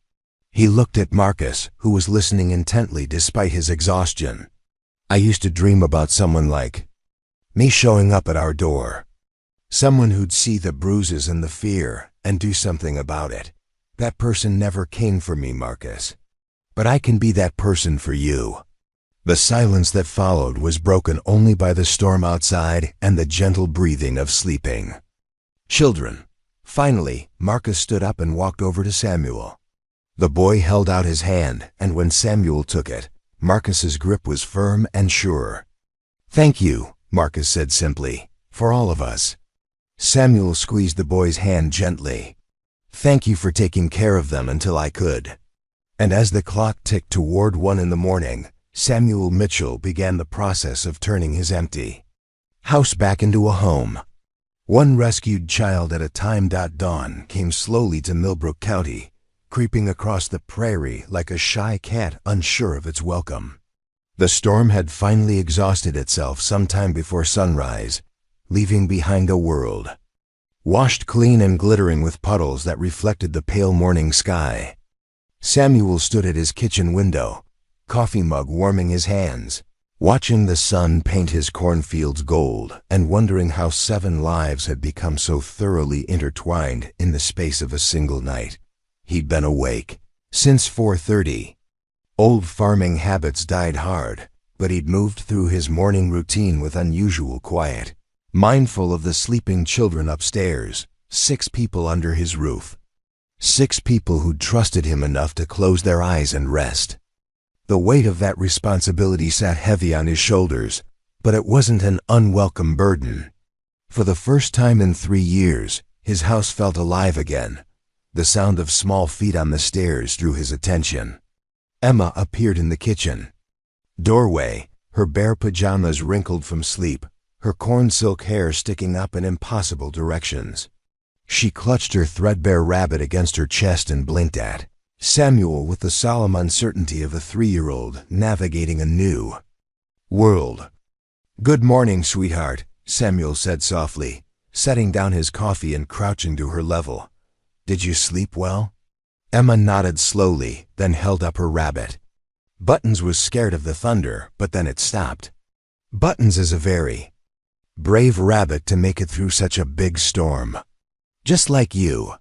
He looked at Marcus, who was listening intently despite his exhaustion. I used to dream about someone like me showing up at our door. Someone who'd see the bruises and the fear and do something about it. That person never came for me, Marcus. But I can be that person for you. The silence that followed was broken only by the storm outside and the gentle breathing of sleeping children. Finally, Marcus stood up and walked over to Samuel. The boy held out his hand, and when Samuel took it, Marcus's grip was firm and sure. Thank you, Marcus said simply, for all of us. Samuel squeezed the boy's hand gently. Thank you for taking care of them until I could. And as the clock ticked toward 1 in the morning, Samuel Mitchell began the process of turning his empty house back into a home. One rescued child at a time. Dawn came slowly to Millbrook County, creeping across the prairie like a shy cat unsure of its welcome. The storm had finally exhausted itself sometime before sunrise, leaving behind a world washed clean and glittering with puddles that reflected the pale morning sky. Samuel stood at his kitchen window, coffee mug warming his hands, watching the sun paint his cornfields gold and wondering how 7 lives had become so thoroughly intertwined in the space of a single night. He'd been awake since 4:30. Old farming habits died hard, but he'd moved through his morning routine with unusual quiet, mindful of the sleeping children upstairs, 6 people under his roof. 6 people who'd trusted him enough to close their eyes and rest. The weight of that responsibility sat heavy on his shoulders, but it wasn't an unwelcome burden. For the first time in 3 years, his house felt alive again. The sound of small feet on the stairs drew his attention. Emma appeared in the kitchen doorway, her bare pajamas wrinkled from sleep, her corn silk hair sticking up in impossible directions. She clutched her threadbare rabbit against her chest and blinked at Samuel with the solemn uncertainty of a 3-year-old navigating a new world. "Good morning, sweetheart," Samuel said softly, setting down his coffee and crouching to her level. "Did you sleep well?" Emma nodded slowly, then held up her rabbit. Buttons was scared of the thunder, but then it stopped. Buttons is a very Brave rabbit to make it through such a big storm. Just like you.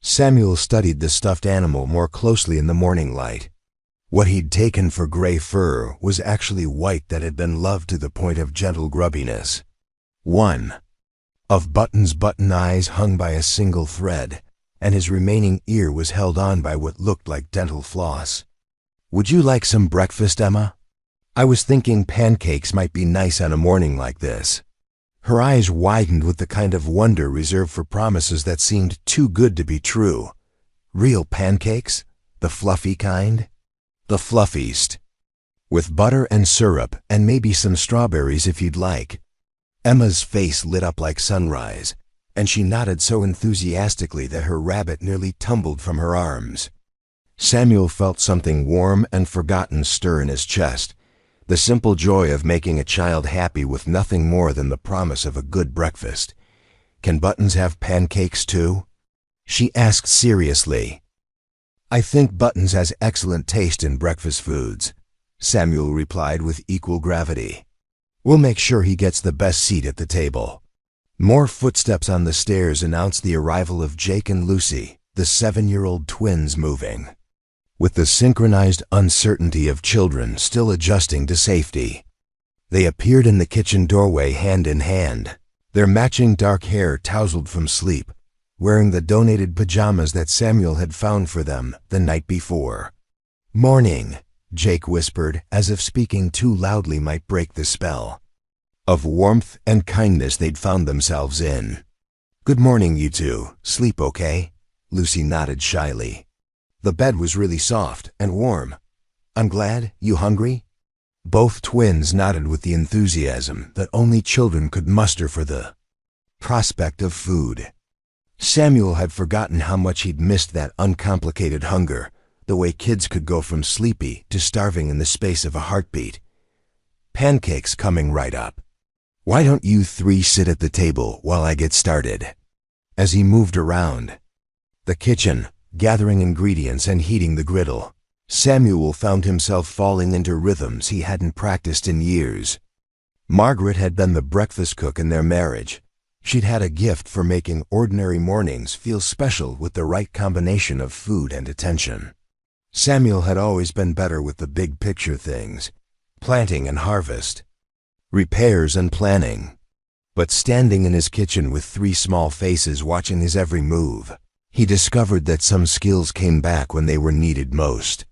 Samuel studied the stuffed animal more closely in the morning light. What he'd taken for gray fur was actually white that had been loved to the point of gentle grubbiness. One of Button's button eyes hung by a single thread, and his remaining ear was held on by what looked like dental floss. "Would you like some breakfast, Emma? I was thinking pancakes might be nice on a morning like this." Her eyes widened with the kind of wonder reserved for promises that seemed too good to be true. Real pancakes? The fluffy kind? The fluffiest. With butter and syrup and maybe some strawberries if you'd like. Emma's face lit up like sunrise, and she nodded so enthusiastically that her rabbit nearly tumbled from her arms. Samuel felt something warm and forgotten stir in his chest, the simple joy of making a child happy with nothing more than the promise of a good breakfast. "Can Buttons have pancakes too?" she asked seriously. "I think Buttons has excellent taste in breakfast foods," Samuel replied with equal gravity. "We'll make sure he gets the best seat at the table." More footsteps on the stairs announced the arrival of Jake and Lucy, the 7-year-old twins, moving. With the synchronized uncertainty of children still adjusting to safety, they appeared in the kitchen doorway hand in hand, their matching dark hair tousled from sleep, wearing the donated pajamas that Samuel had found for them the night before. "Morning," Jake whispered, as if speaking too loudly might break the spell of warmth and kindness they'd found themselves in. "Good morning, you two. Sleep okay?" Lucy nodded shyly. "The bed was really soft and warm. I'm glad. You hungry?" Both twins nodded with the enthusiasm that only children could muster for the prospect of food. Samuel had forgotten how much he'd missed that uncomplicated hunger, the way kids could go from sleepy to starving in the space of a heartbeat. "Pancakes coming right up. Why don't you three sit at the table while I get started?" As he moved around the kitchen, gathering ingredients and heating the griddle, Samuel found himself falling into rhythms he hadn't practiced in years. Margaret had been the breakfast cook in their marriage. She'd had a gift for making ordinary mornings feel special with the right combination of food and attention. Samuel had always been better with the big picture things, planting and harvest, repairs and planning. But standing in his kitchen with 3 small faces watching his every move, he discovered that some skills came back when they were needed most.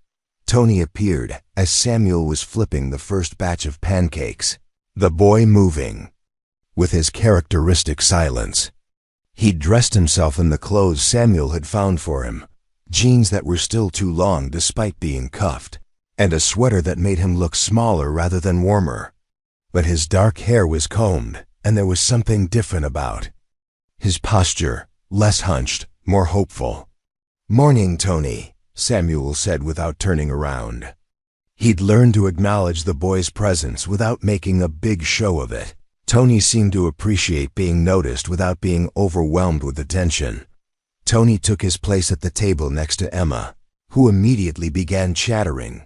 Tony appeared as Samuel was flipping the first batch of pancakes, the boy moving with his characteristic silence. He'd dressed himself in the clothes Samuel had found for him, jeans that were still too long despite being cuffed, and a sweater that made him look smaller rather than warmer. But his dark hair was combed, and there was something different about his posture, less hunched, more hopeful. "Morning, Tony," Samuel said without turning around. He'd learned to acknowledge the boy's presence without making a big show of it. Tony seemed to appreciate being noticed without being overwhelmed with attention. Tony took his place at the table next to Emma, who immediately began chattering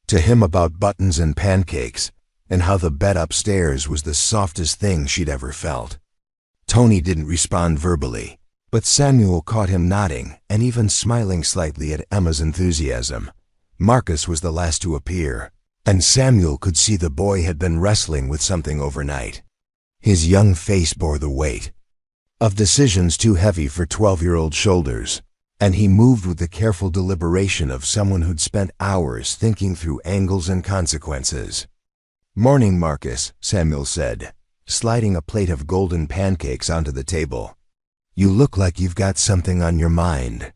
to him about Buttons and pancakes, and how the bed upstairs was the softest thing she'd ever felt. Tony didn't respond verbally, but Samuel caught him nodding and even smiling slightly at Emma's enthusiasm. Marcus was the last to appear, and Samuel could see the boy had been wrestling with something overnight. His young face bore the weight of decisions too heavy for 12-year-old shoulders, and he moved with the careful deliberation of someone who'd spent hours thinking through angles and consequences. "Morning, Marcus," Samuel said, sliding a plate of golden pancakes onto the table. "You look like you've got something on your mind."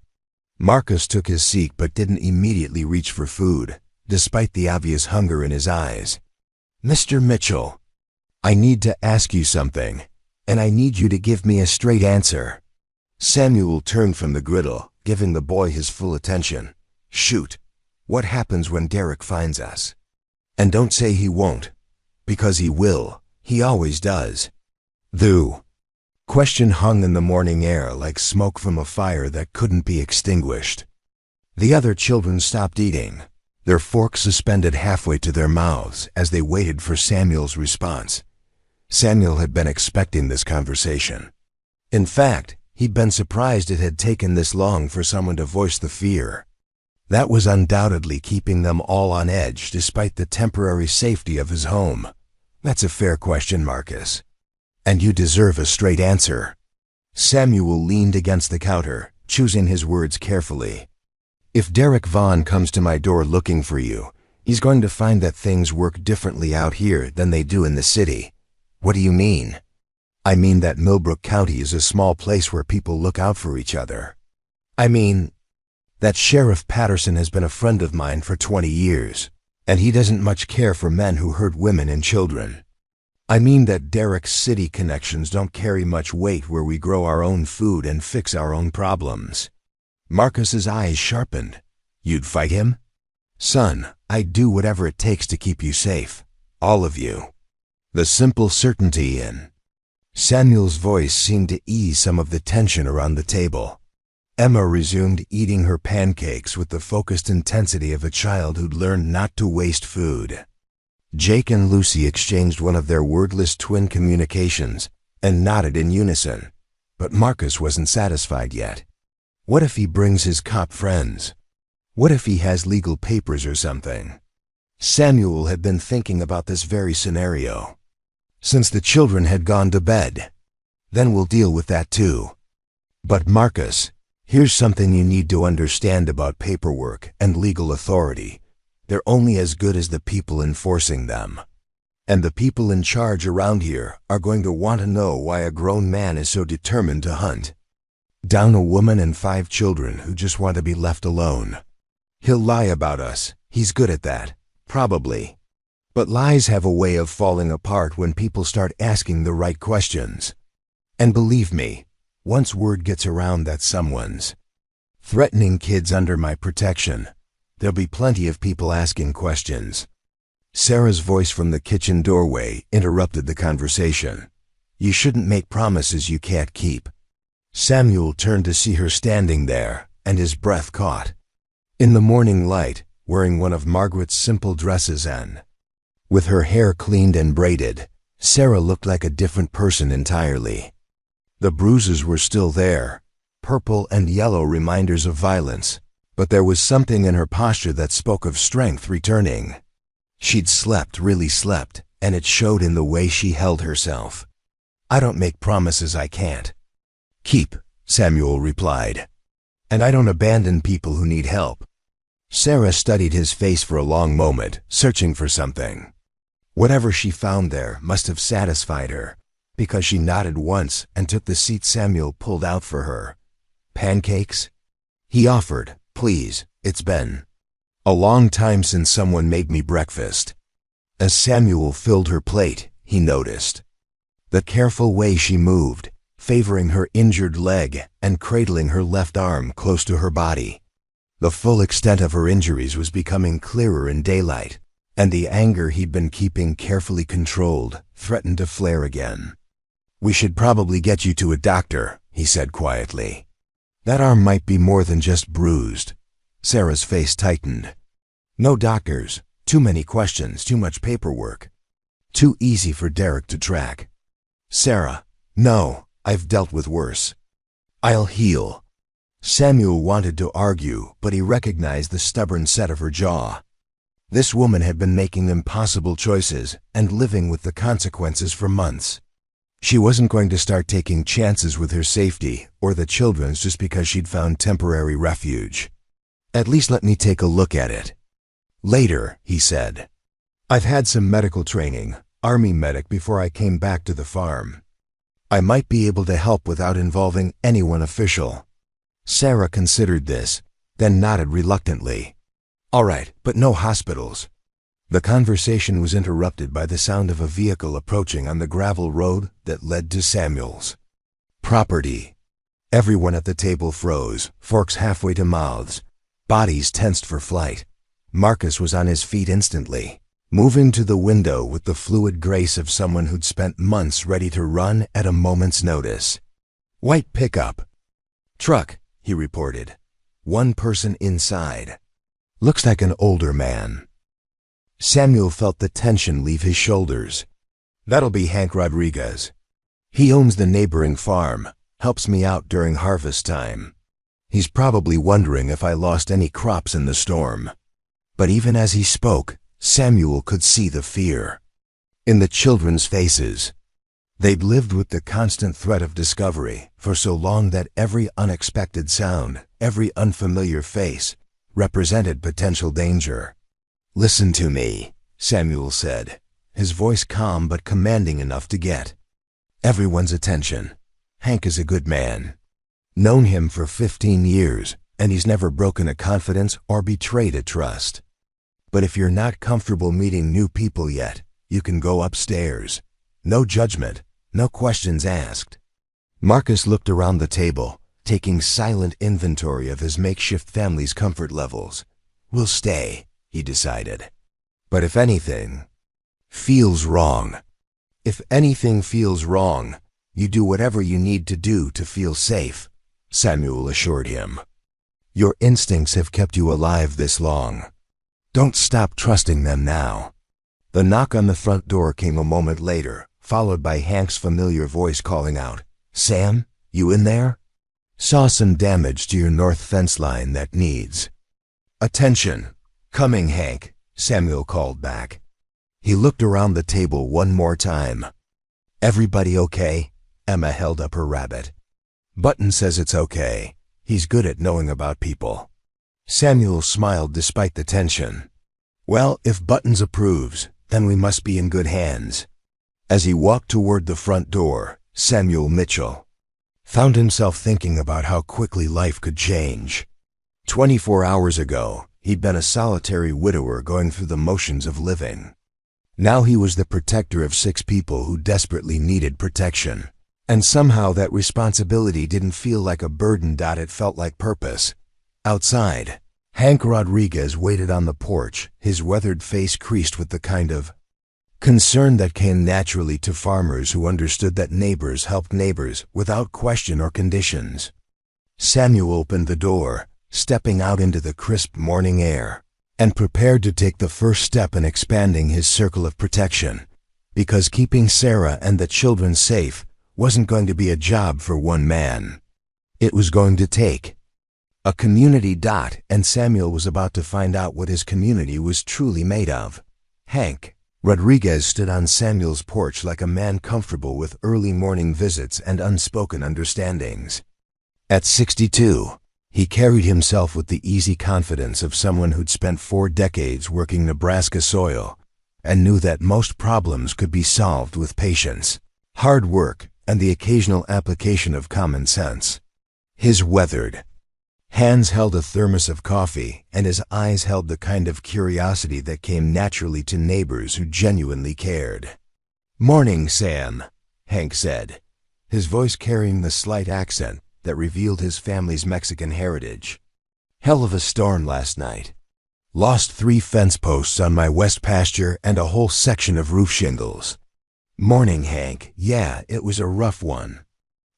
Marcus took his seat but didn't immediately reach for food, despite the obvious hunger in his eyes. "Mr. Mitchell, I need to ask you something, and I need you to give me a straight answer." Samuel turned from the griddle, giving the boy his full attention. "Shoot, what happens when Derek finds us? And don't say he won't, because he will. He always does." The question hung in the morning air like smoke from a fire that couldn't be extinguished. The other children stopped eating, their forks suspended halfway to their mouths as they waited for Samuel's response. Samuel had been expecting this conversation. In fact, he'd been surprised it had taken this long for someone to voice the fear. That was undoubtedly keeping them all on edge despite the temporary safety of his home. That's a fair question, Marcus. And you deserve a straight answer. Samuel leaned against the counter, choosing his words carefully. If Derek Vaughn comes to my door looking for you, he's going to find that things work differently out here than they do in the city. What do you mean? I mean that Millbrook County is a small place where people look out for each other. I mean that Sheriff Patterson has been a friend of mine for 20 years, and he doesn't much care for men who hurt women and children. I mean that Derek's city connections don't carry much weight where we grow our own food and fix our own problems. Marcus's eyes sharpened. You'd fight him? Son, I'd do whatever it takes to keep you safe. All of you. The simple certainty in Samuel's voice seemed to ease some of the tension around the table. Emma resumed eating her pancakes with the focused intensity of a child who'd learned not to waste food. Jake and Lucy exchanged one of their wordless twin communications and nodded in unison, but Marcus wasn't satisfied yet. What if he brings his cop friends? What if he has legal papers or something? Samuel had been thinking about this very scenario. Since the children had gone to bed. Then we'll deal with that too. But Marcus, here's something you need to understand about paperwork and legal authority. They're only as good as the people enforcing them. And the people in charge around here are going to want to know why a grown man is so determined to hunt down a woman and 5 children who just want to be left alone. He'll lie about us. He's good at that. Probably. But lies have a way of falling apart when people start asking the right questions. And believe me, once word gets around that someone's threatening kids under my protection, there'll be plenty of people asking questions. Sarah's voice from the kitchen doorway interrupted the conversation. You shouldn't make promises you can't keep. Samuel turned to see her standing there, and his breath caught. In the morning light, wearing one of Margaret's simple dresses and with her hair cleaned and braided, Sarah looked like a different person entirely. The bruises were still there, purple and yellow reminders of violence, but there was something in her posture that spoke of strength returning. She'd slept, really slept, and it showed in the way she held herself. I don't make promises I can't keep, Samuel replied. And I don't abandon people who need help. Sarah studied his face for a long moment, searching for something. Whatever she found there must have satisfied her, because she nodded once and took the seat Samuel pulled out for her. Pancakes? He offered. Please, it's been a long time since someone made me breakfast. As Samuel filled her plate, he noticed the careful way she moved, favoring her injured leg and cradling her left arm close to her body. The full extent of her injuries was becoming clearer in daylight, and the anger he'd been keeping carefully controlled threatened to flare again. We should probably get you to a doctor, he said quietly. That arm might be more than just bruised. Sarah's face tightened. No doctors, too many questions, too much paperwork. Too easy for Derek to track. Sarah, no, I've dealt with worse. I'll heal. Samuel wanted to argue, but he recognized the stubborn set of her jaw. This woman had been making impossible choices and living with the consequences for months. She wasn't going to start taking chances with her safety or the children's just because she'd found temporary refuge. At least let me take a look at it. Later, he said. I've had some medical training, Army medic, before I came back to the farm. I might be able to help without involving anyone official. Sarah considered this, then nodded reluctantly. All right, but no hospitals. The conversation was interrupted by the sound of a vehicle approaching on the gravel road that led to Samuel's property. Everyone at the table froze, forks halfway to mouths, bodies tensed for flight. Marcus was on his feet instantly, moving to the window with the fluid grace of someone who'd spent months ready to run at a moment's notice. White pickup. Truck, he reported. One person inside. Looks like an older man. Samuel felt the tension leave his shoulders. That'll be Hank Rodriguez. He owns the neighboring farm, helps me out during harvest time. He's probably wondering if I lost any crops in the storm." But even as he spoke, Samuel could see the fear in the children's faces. They'd lived with the constant threat of discovery for so long that every unexpected sound, every unfamiliar face, represented potential danger. "Listen to me," Samuel said, his voice calm but commanding enough to get everyone's attention. "Hank is a good man. Known him for 15 years, and he's never broken a confidence or betrayed a trust. But if you're not comfortable meeting new people yet, you can go upstairs. No judgment, no questions asked." Marcus looked around the table, taking silent inventory of his makeshift family's comfort levels. "We'll stay," he decided. "But if anything feels wrong, if anything feels wrong, you do whatever you need to do to feel safe," Samuel assured him. "Your instincts have kept you alive this long. Don't stop trusting them now." The knock on the front door came a moment later, followed by Hank's familiar voice calling out, "Sam, you in there? Saw some damage to your north fence line that needs attention." "Coming, Hank," Samuel called back. He looked around the table one more time. "Everybody okay?" Emma held up her rabbit. "Button says it's okay. He's good at knowing about people." Samuel smiled despite the tension. "Well, if Buttons approves, then we must be in good hands." As he walked toward the front door, Samuel Mitchell found himself thinking about how quickly life could change. 24 hours ago, he'd been a solitary widower going through the motions of living. Now he was the protector of 6 people who desperately needed protection. And somehow that responsibility didn't feel like a burden. It felt like purpose. Outside, Hank Rodriguez waited on the porch, his weathered face creased with the kind of concern that came naturally to farmers who understood that neighbors helped neighbors without question or conditions. Samuel opened the door, stepping out into the crisp morning air, and prepared to take the first step in expanding his circle of protection, because keeping Sarah and the children safe wasn't going to be a job for one man. It was going to take a community. And Samuel was about to find out what his community was truly made of. Hank Rodriguez stood on Samuel's porch like a man comfortable with early morning visits and unspoken understandings. At 62, he carried himself with the easy confidence of someone who'd spent 4 decades working Nebraska soil and knew that most problems could be solved with patience, hard work, and the occasional application of common sense. His weathered hands held a thermos of coffee, and his eyes held the kind of curiosity that came naturally to neighbors who genuinely cared. "Morning, Sam," Hank said, his voice carrying the slight accent that revealed his family's Mexican heritage. "Hell of a storm last night. Lost 3 fence posts on my west pasture and a whole section of roof shingles." "Morning, Hank. Yeah, it was a rough one."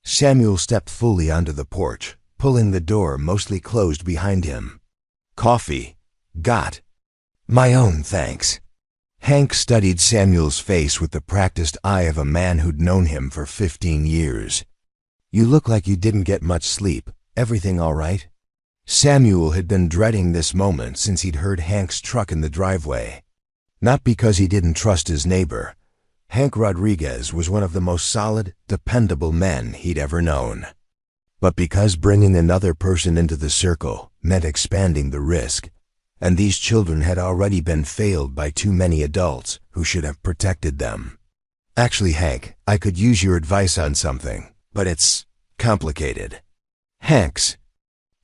Samuel stepped fully onto the porch, pulling the door mostly closed behind him. "Coffee? Got my own, thanks." Hank studied Samuel's face with the practiced eye of a man who'd known him for 15 years. "You look like you didn't get much sleep. Everything all right?" Samuel had been dreading this moment since he'd heard Hank's truck in the driveway. Not because he didn't trust his neighbor. Hank Rodriguez was one of the most solid, dependable men he'd ever known. But because bringing another person into the circle meant expanding the risk, and these children had already been failed by too many adults who should have protected them. "Actually, Hank, I could use your advice on something, but it's complicated." Hank's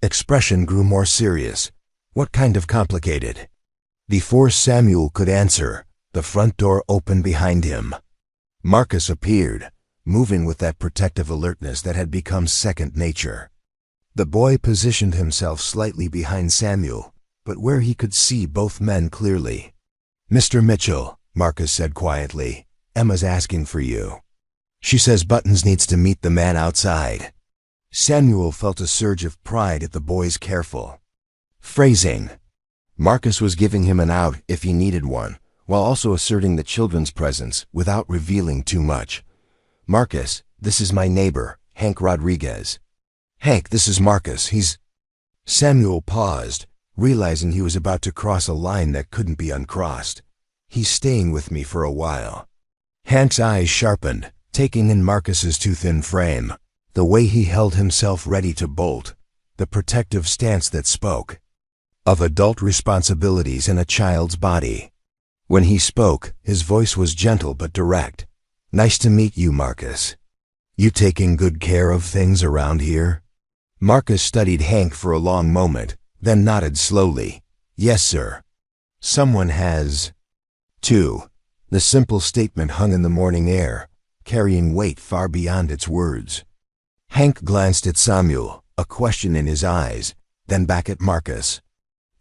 expression grew more serious. "What kind of complicated?" Before Samuel could answer, the front door opened behind him. Marcus appeared, moving with that protective alertness that had become second nature. The boy positioned himself slightly behind Samuel, but where he could see both men clearly. "Mr. Mitchell," Marcus said quietly, "Emma's asking for you. She says Buttons needs to meet the man outside." Samuel felt a surge of pride at the boy's careful phrasing. Marcus was giving him an out if he needed one, while also asserting the children's presence without revealing too much. "Marcus, this is my neighbor, Hank Rodriguez." "Hank, this is Marcus, he's—" Samuel paused, realizing he was about to cross a line that couldn't be uncrossed. "He's staying with me for a while." Hank's eyes sharpened, taking in Marcus's too thin frame, the way he held himself ready to bolt, the protective stance that spoke of adult responsibilities in a child's body. When he spoke, his voice was gentle but direct. "Nice to meet you, Marcus. You taking good care of things around here?" Marcus studied Hank for a long moment, then nodded slowly. "Yes, sir. Someone has to." The simple statement hung in the morning air, carrying weight far beyond its words. Hank glanced at Samuel, a question in his eyes, then back at Marcus.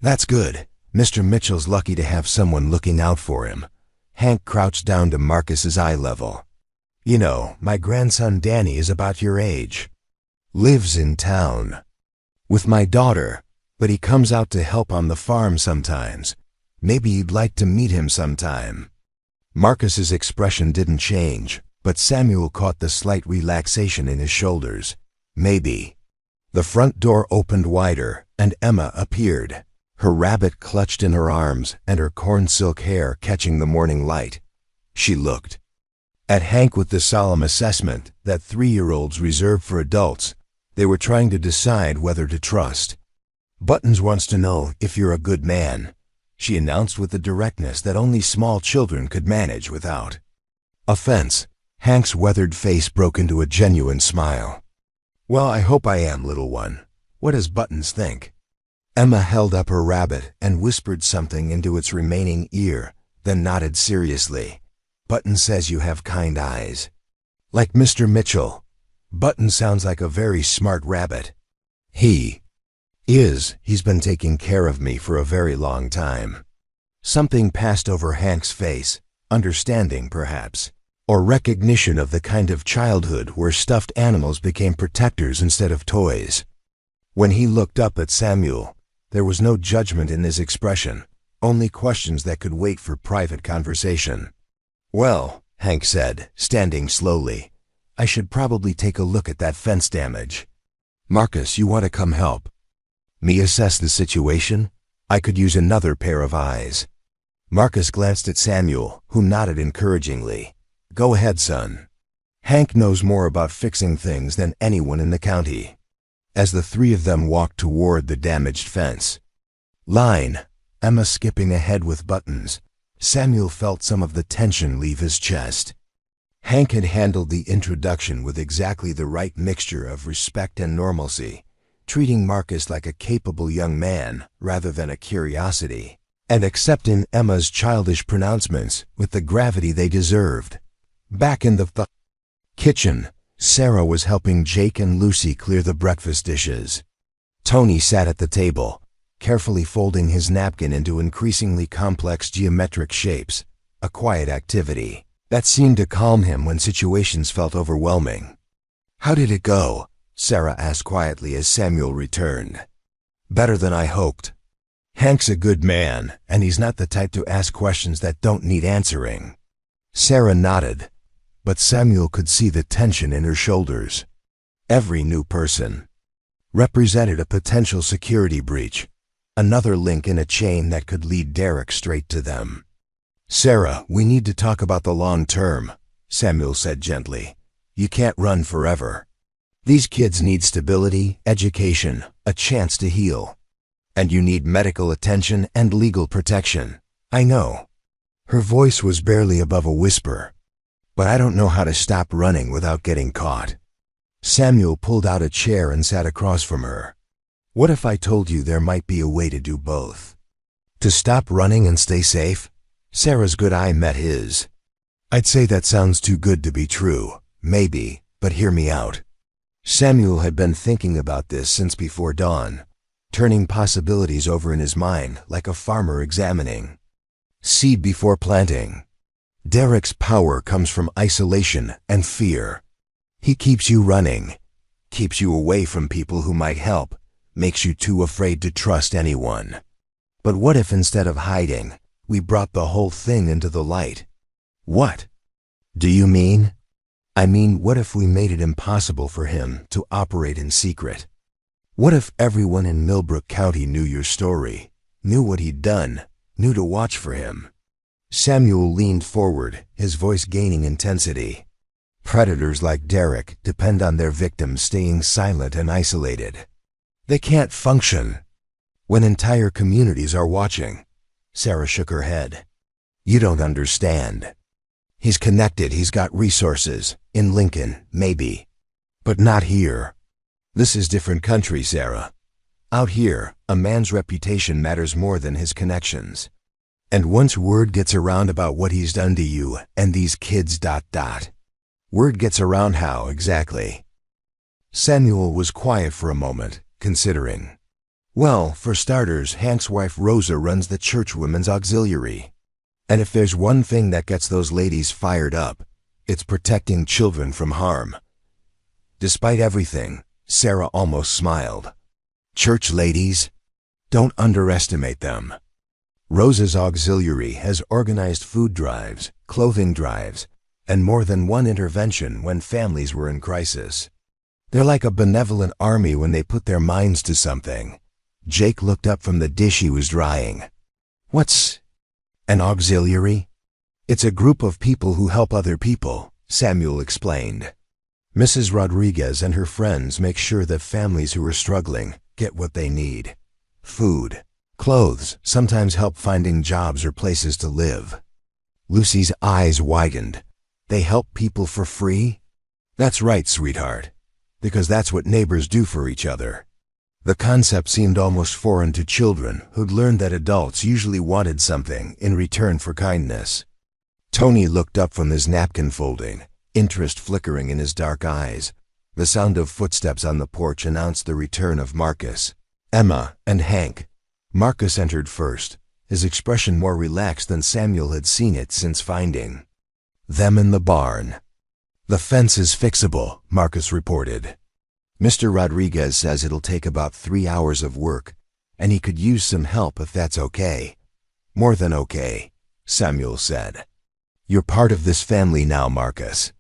"That's good. Mr. Mitchell's lucky to have someone looking out for him." Hank crouched down to Marcus's eye level. "You know, my grandson Danny is about your age. Lives in town with my daughter, but he comes out to help on the farm sometimes. Maybe you'd like to meet him sometime." Marcus's expression didn't change, but Samuel caught the slight relaxation in his shoulders. "Maybe." The front door opened wider, and Emma appeared, her rabbit clutched in her arms and her corn silk hair catching the morning light. She looked at Hank with the solemn assessment that 3-year-olds reserve for adults. They were trying to decide whether to trust. "Buttons wants to know if you're a good man," she announced with a directness that only small children could manage without offense. Hank's weathered face broke into a genuine smile. "Well, I hope I am, little one. What does Buttons think?" Emma held up her rabbit and whispered something into its remaining ear, then nodded seriously. "Buttons says you have kind eyes. Like Mr. Mitchell. Buttons sounds like a very smart rabbit." He's been taking care of me for a very long time." Something passed over Hank's face, understanding perhaps, or recognition of the kind of childhood where stuffed animals became protectors instead of toys. When he looked up at Samuel, there was no judgment in his expression, only questions that could wait for private conversation. "Well," Hank said, standing slowly, "I should probably take a look at that fence damage. Marcus, you want to come help me assess the situation? I could use another pair of eyes." Marcus glanced at Samuel, who nodded encouragingly. "Go ahead, son. Hank knows more about fixing things than anyone in the county." As the three of them walked toward the damaged fence line, Emma skipping ahead with Buttons, Samuel felt some of the tension leave his chest. Hank had handled the introduction with exactly the right mixture of respect and normalcy, treating Marcus like a capable young man rather than a curiosity, and accepting Emma's childish pronouncements with the gravity they deserved. Back in the kitchen, Sarah was helping Jake and Lucy clear the breakfast dishes. Tony sat at the table, carefully folding his napkin into increasingly complex geometric shapes, a quiet activity that seemed to calm him when situations felt overwhelming. "How did it go?" Sarah asked quietly as Samuel returned. "Better than I hoped. Hank's a good man, and he's not the type to ask questions that don't need answering." Sarah nodded, but Samuel could see the tension in her shoulders. Every new person represented a potential security breach, another link in a chain that could lead Derek straight to them. "Sarah, we need to talk about the long term," Samuel said gently. "You can't run forever. These kids need stability, education, a chance to heal. And you need medical attention and legal protection. I know." Her voice was barely above a whisper. "But I don't know how to stop running without getting caught." Samuel pulled out a chair and sat across from her. "What if I told you there might be a way to do both? To stop running and stay safe?" Sarah's good eye met his. "I'd say that sounds too good to be true, maybe, but hear me out." Samuel had been thinking about this since before dawn, turning possibilities over in his mind like a farmer examining seed before planting. Derek's power comes from isolation and fear. He keeps you running, keeps you away from people who might help, makes you too afraid to trust anyone. But what if instead of hiding, We brought the whole thing into the light. What do you mean? I mean, what if we made it impossible for him to operate in secret? What if everyone in Millbrook County knew your story, knew what he'd done, knew to watch for him? Samuel leaned forward, his voice gaining intensity. Predators like Derek depend on their victims staying silent and isolated. They can't function when entire communities are watching. Sarah shook her head. You don't understand. He's connected, he's got resources. In Lincoln, maybe. But not here. This is different country, Sarah. Out here, a man's reputation matters more than his connections. And once word gets around about what he's done to you and these kids ... Word gets around how, exactly? Samuel was quiet for a moment, considering. Well, for starters, Hank's wife Rosa runs the church women's auxiliary. And if there's one thing that gets those ladies fired up, it's protecting children from harm. Despite everything, Sarah almost smiled. Church ladies? Don't underestimate them. Rosa's auxiliary has organized food drives, clothing drives, and more than one intervention when families were in crisis. They're like a benevolent army when they put their minds to something. Jake looked up from the dish he was drying. What's an auxiliary? It's a group of people who help other people, Samuel explained. Mrs. Rodriguez and her friends make sure that families who are struggling get what they need. Food, clothes, sometimes help finding jobs or places to live. Lucy's eyes widened. They help people for free? That's right, sweetheart. Because that's what neighbors do for each other. The concept seemed almost foreign to children who'd learned that adults usually wanted something in return for kindness. Tony looked up from his napkin folding, interest flickering in his dark eyes. The sound of footsteps on the porch announced the return of Marcus, Emma, and Hank. Marcus entered first, his expression more relaxed than Samuel had seen it since finding them in the barn. The fence is fixable, Marcus reported. Mr. Rodriguez says it'll take about 3 hours of work, and he could use some help if that's okay. More than okay, Samuel said. You're part of this family now, Marcus.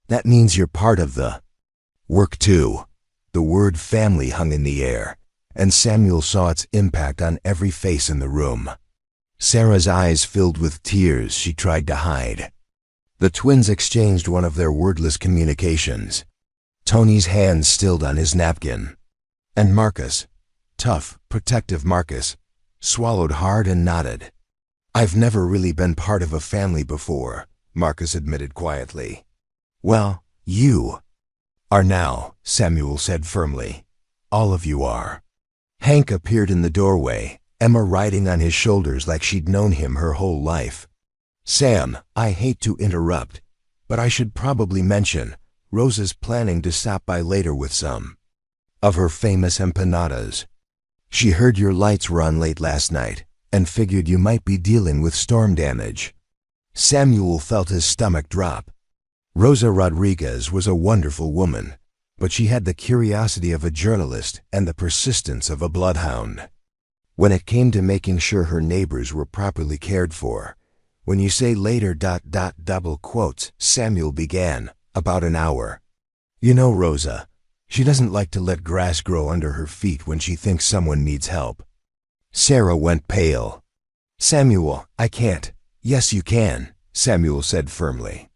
That means you're part of the work too. The word family hung in the air, and Samuel saw its impact on every face in the room. Sarah's eyes filled with tears she tried to hide. The twins exchanged one of their wordless communications. Tony's hand stilled on his napkin. And Marcus, tough, protective Marcus, swallowed hard and nodded. I've never really been part of a family before, Marcus admitted quietly. Well, you are now, Samuel said firmly. All of you are. Hank appeared in the doorway, Emma riding on his shoulders like she'd known him her whole life. Sam, I hate to interrupt, but I should probably mention, Rosa's planning to stop by later with some of her famous empanadas. She heard your lights were on late last night and figured you might be dealing with storm damage. Samuel felt his stomach drop. Rosa Rodriguez was a wonderful woman, but she had the curiosity of a journalist and the persistence of a bloodhound. When it came to making sure her neighbors were properly cared for, when you say later ... double quotes, Samuel began. About an hour. You know Rosa, she doesn't like to let grass grow under her feet when she thinks someone needs help. Sarah went pale. Samuel, I can't. Yes, you can, Samuel said firmly.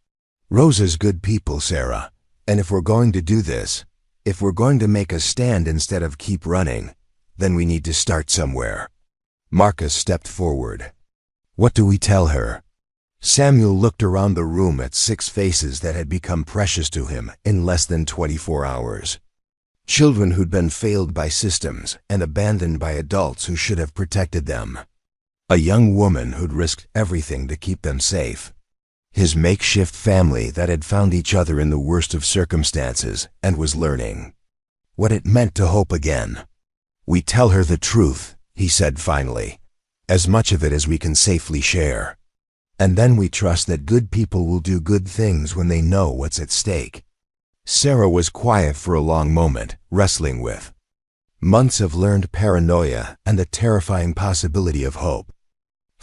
Rosa's good people, Sarah, and if we're going to do this, if we're going to make a stand instead of keep running, then we need to start somewhere. Marcus stepped forward. What do we tell her? Samuel looked around the room at 6 faces that had become precious to him in less than 24 hours. Children who'd been failed by systems and abandoned by adults who should have protected them. A young woman who'd risked everything to keep them safe. His makeshift family that had found each other in the worst of circumstances and was learning what it meant to hope again. We tell her the truth, he said finally, as much of it as we can safely share. And then we trust that good people will do good things when they know what's at stake. Sarah was quiet for a long moment, wrestling with months of learned paranoia and the terrifying possibility of hope.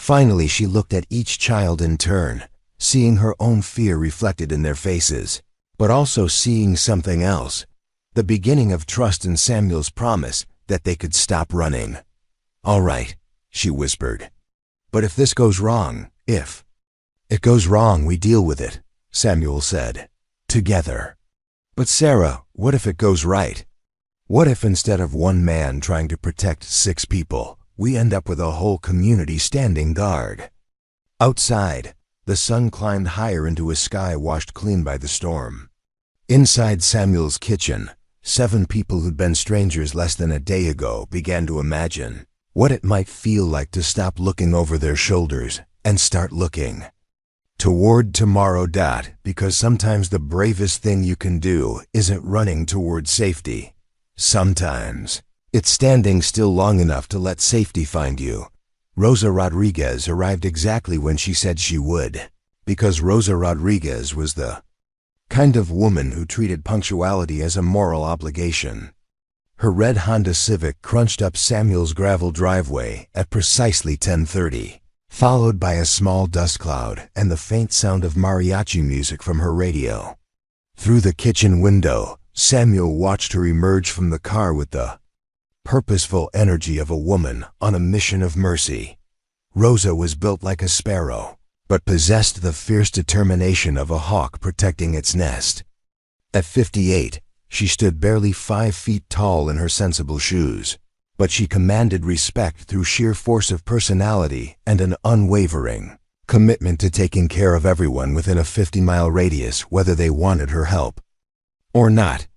Finally, she looked at each child in turn, seeing her own fear reflected in their faces, but also seeing something else, the beginning of trust in Samuel's promise that they could stop running. "All right," she whispered. "But if this goes wrong, if it goes wrong, we deal with it," Samuel said. "Together." "But Sarah, what if it goes right? What if instead of one man trying to protect 6 people, we end up with a whole community standing guard?" Outside, the sun climbed higher into a sky washed clean by the storm. Inside Samuel's kitchen, 7 people who'd been strangers less than a day ago began to imagine what it might feel like to stop looking over their shoulders and start looking toward tomorrow. Because sometimes the bravest thing you can do isn't running toward safety. Sometimes it's standing still long enough to let safety find you. Rosa Rodriguez arrived exactly when she said she would, because Rosa Rodriguez was the kind of woman who treated punctuality as a moral obligation. Her red Honda Civic crunched up Samuel's gravel driveway at precisely 10:30, followed by a small dust cloud and the faint sound of mariachi music from her radio. Through the kitchen window, Samuel watched her emerge from the car with the purposeful energy of a woman on a mission of mercy. Rosa was built like a sparrow, but possessed the fierce determination of a hawk protecting its nest. At 58, she stood barely 5 feet tall in her sensible shoes, but she commanded respect through sheer force of personality and an unwavering commitment to taking care of everyone within a 50-mile radius, whether they wanted her help or not.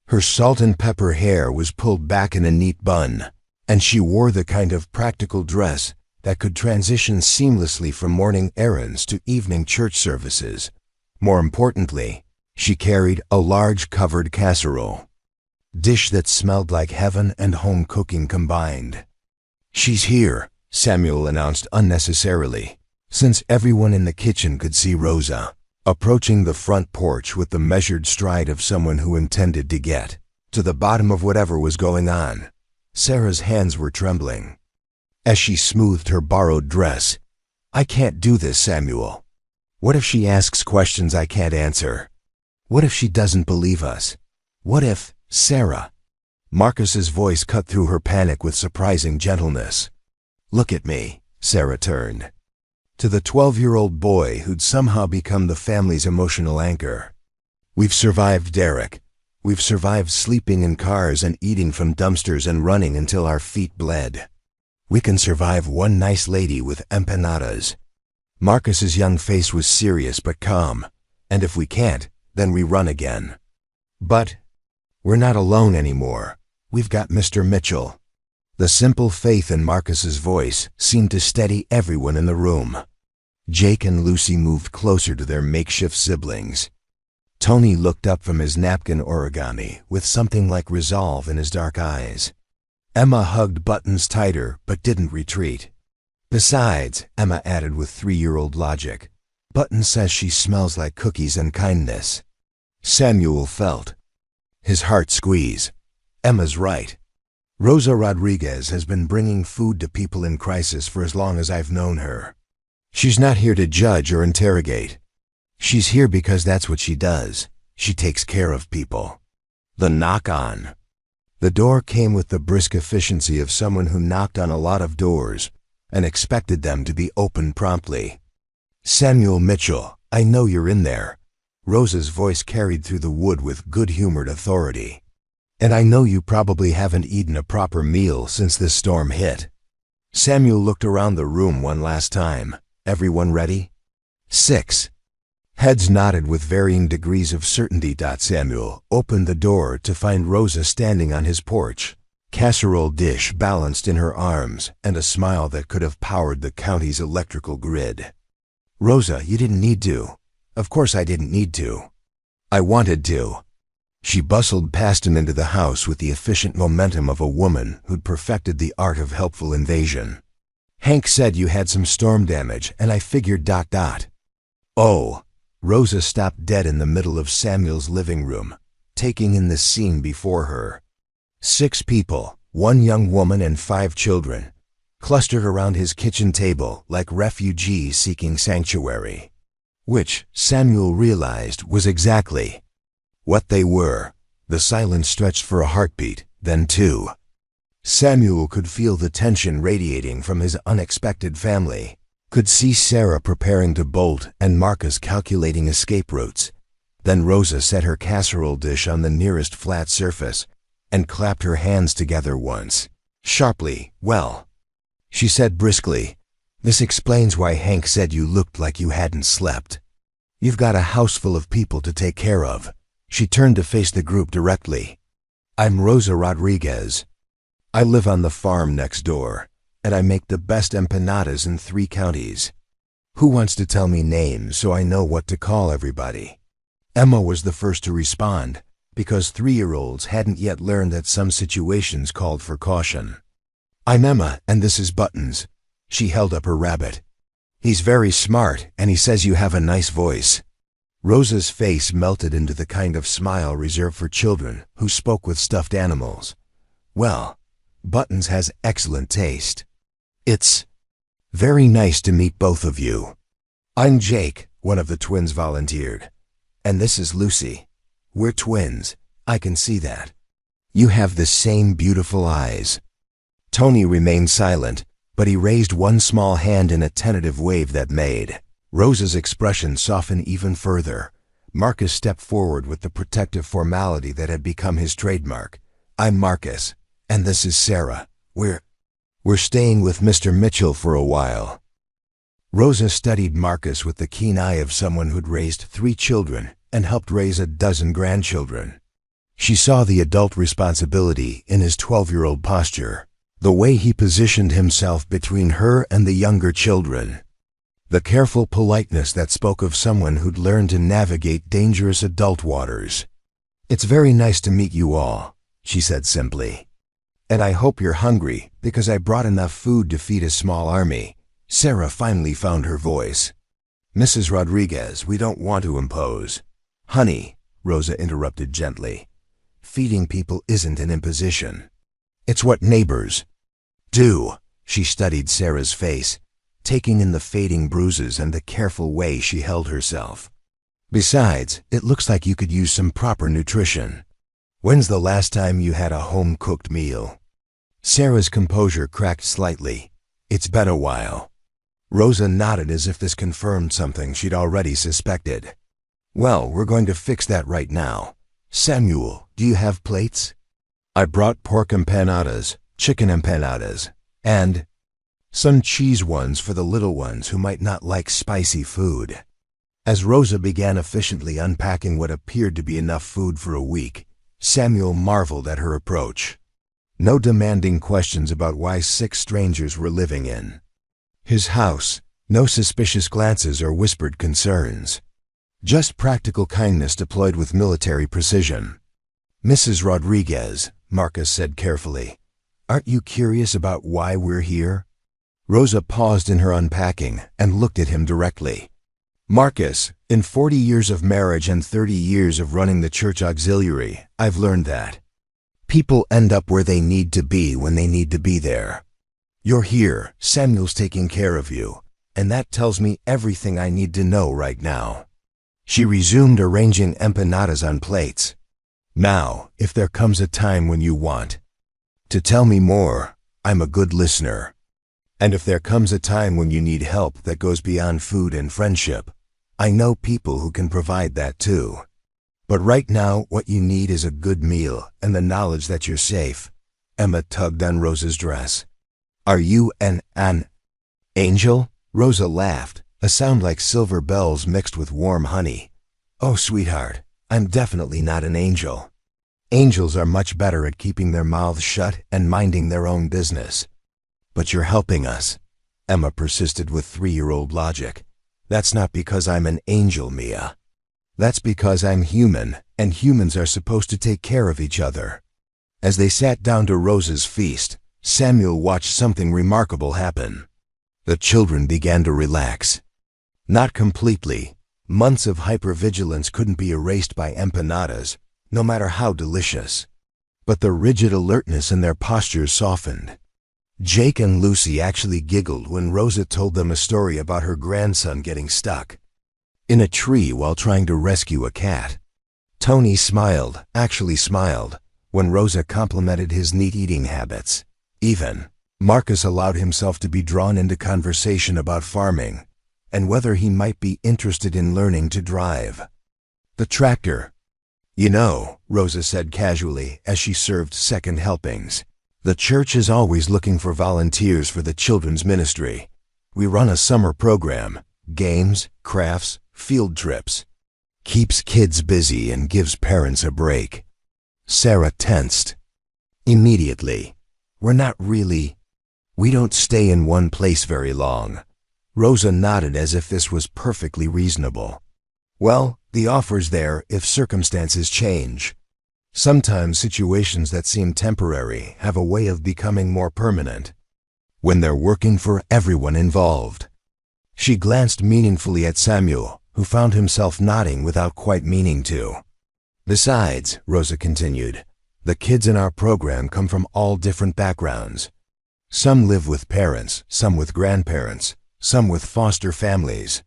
Her salt and pepper hair was pulled back in a neat bun, and she wore the kind of practical dress that could transition seamlessly from morning errands to evening church services. More importantly, she carried a large covered casserole dish that smelled like heaven and home cooking combined. "She's here," Samuel announced unnecessarily, since everyone in the kitchen could see Rosa approaching the front porch with the measured stride of someone who intended to get to the bottom of whatever was going on. Sarah's hands were trembling as she smoothed her borrowed dress. "I can't do this, Samuel. What if she asks questions I can't answer? What if she doesn't believe us? What if, Sarah?" Marcus's voice cut through her panic with surprising gentleness. "Look at me," Sarah turned to the 12-year-old boy who'd somehow become the family's emotional anchor. "We've survived Derek. We've survived sleeping in cars and eating from dumpsters and running until our feet bled. We can survive one nice lady with empanadas." Marcus's young face was serious but calm. "And if we can't, then we run again. But we're not alone anymore. We've got Mr. Mitchell." The simple faith in Marcus's voice seemed to steady everyone in the room. Jake and Lucy moved closer to their makeshift siblings. Tony looked up from his napkin origami with something like resolve in his dark eyes. Emma hugged Buttons tighter but didn't retreat. "Besides," Emma added with 3-year-old logic, "Buttons says she smells like cookies and kindness." Samuel felt his heart squeeze. Emma's right. Rosa Rodriguez has been bringing food to people in crisis for as long as I've known her. She's not here to judge or interrogate. She's here because that's what she does. She takes care of people. The knock on. The door came with the brisk efficiency of someone who knocked on a lot of doors and expected them to be opened promptly. "Samuel Mitchell, I know you're in there." Rosa's voice carried through the wood with good-humored authority. "And I know you probably haven't eaten a proper meal since this storm hit." Samuel looked around the room one last time. "Everyone ready?" 6. Heads nodded with varying degrees of certainty. Samuel opened the door to find Rosa standing on his porch, casserole dish balanced in her arms and a smile that could have powered the county's electrical grid. "Rosa, you didn't need to." "Of course I didn't need to. I wanted to." She bustled past him into the house with the efficient momentum of a woman who'd perfected the art of helpful invasion. "Hank said you had some storm damage, and I figured ... "Oh." Rosa stopped dead in the middle of Samuel's living room, taking in the scene before her. 6 people, 1 young woman and 5 children. clustered around his kitchen table like refugees seeking sanctuary. Which, Samuel realized, was exactly what they were. The silence stretched for a heartbeat, then two. Samuel could feel the tension radiating from his unexpected family, could see Sarah preparing to bolt and Marcus calculating escape routes. Then Rosa set her casserole dish on the nearest flat surface and clapped her hands together once, sharply. "Well," she said briskly, "this explains why Hank said you looked like you hadn't slept. You've got a house full of people to take care of." She turned to face the group directly. "I'm Rosa Rodriguez. I live on the farm next door, and I make the best empanadas in 3 counties. Who wants to tell me names so I know what to call everybody?" Emma was the first to respond, because 3-year-olds hadn't yet learned that some situations called for caution. "I'm Emma, and this is Buttons." She held up her rabbit. "He's very smart, and he says you have a nice voice." Rosa's face melted into the kind of smile reserved for children who spoke with stuffed animals. "Well, Buttons has excellent taste. It's very nice to meet both of you. I'm Jake," one of the twins volunteered. "And this is Lucy. We're twins. I can see that. You have the same beautiful eyes." Tony remained silent, but he raised one small hand in a tentative wave that made Rosa's expression soften even further. Marcus stepped forward with the protective formality that had become his trademark. "I'm Marcus, and this is Sarah. We're staying with Mr. Mitchell for a while." Rosa studied Marcus with the keen eye of someone who'd raised 3 children and helped raise a dozen grandchildren. She saw the adult responsibility in his 12-year-old posture, the way he positioned himself between her and the younger children, the careful politeness that spoke of someone who'd learned to navigate dangerous adult waters. "It's very nice to meet you all," she said simply. "And I hope you're hungry, because I brought enough food to feed a small army." Sarah finally found her voice. "Mrs. Rodriguez, we don't want to impose." "Honey," Rosa interrupted gently, "feeding people isn't an imposition. It's what neighbors do." She studied Sarah's face, taking in the fading bruises and the careful way she held herself. "Besides, it looks like you could use some proper nutrition. When's the last time you had a home-cooked meal?" Sarah's composure cracked slightly. "It's been a while." Rosa nodded as if this confirmed something she'd already suspected. "Well, we're going to fix that right now. Samuel, do you have plates?" "I brought pork empanadas, chicken empanadas, and some cheese ones for the little ones who might not like spicy food." As Rosa began efficiently unpacking what appeared to be enough food for a week, Samuel marveled at her approach. No demanding questions about why 6 strangers were living in his house, no suspicious glances or whispered concerns. Just practical kindness deployed with military precision. "Mrs. Rodriguez," Marcus said carefully, "aren't you curious about why we're here?" Rosa paused in her unpacking and looked at him directly. "Marcus, in 40 years of marriage and 30 years of running the church auxiliary, I've learned that people end up where they need to be when they need to be there. You're here, Samuel's taking care of you, and that tells me everything I need to know right now." She resumed arranging empanadas on plates. "Now, if there comes a time when you want to tell me more, I'm a good listener. And if there comes a time when you need help that goes beyond food and friendship, I know people who can provide that too. But right now, what you need is a good meal and the knowledge that you're safe." Emma tugged on Rosa's dress. "Are you an angel?" Rosa laughed, a sound like silver bells mixed with warm honey. "Oh, sweetheart, I'm definitely not an angel. Angels are much better at keeping their mouths shut and minding their own business." "But you're helping us," Emma persisted with 3-year-old logic. "That's not because I'm an angel, Mia. That's because I'm human, and humans are supposed to take care of each other." As they sat down to Rosa's feast, Samuel watched something remarkable happen. The children began to relax. Not completely. Months of hypervigilance couldn't be erased by empanadas, no matter how delicious. But the rigid alertness in their postures softened. Jake and Lucy actually giggled when Rosa told them a story about her grandson getting stuck in a tree while trying to rescue a cat. Tony smiled, actually smiled, when Rosa complimented his neat eating habits. Even Marcus allowed himself to be drawn into conversation about farming and whether he might be interested in learning to drive the tractor. You know, Rosa said casually as she served second helpings, the church is always looking for volunteers for the children's ministry. We run a summer program, games, crafts, field trips. Keeps kids busy and gives parents a break. Sarah tensed. Immediately. We don't stay in one place very long. Rosa nodded as if this was perfectly reasonable. Well, the offer's there if circumstances change. Sometimes situations that seem temporary have a way of becoming more permanent when they're working for everyone involved. She glanced meaningfully at Samuel, who found himself nodding without quite meaning to. Besides, Rosa continued, the kids in our program come from all different backgrounds. Some live with parents, some with grandparents, some with foster families,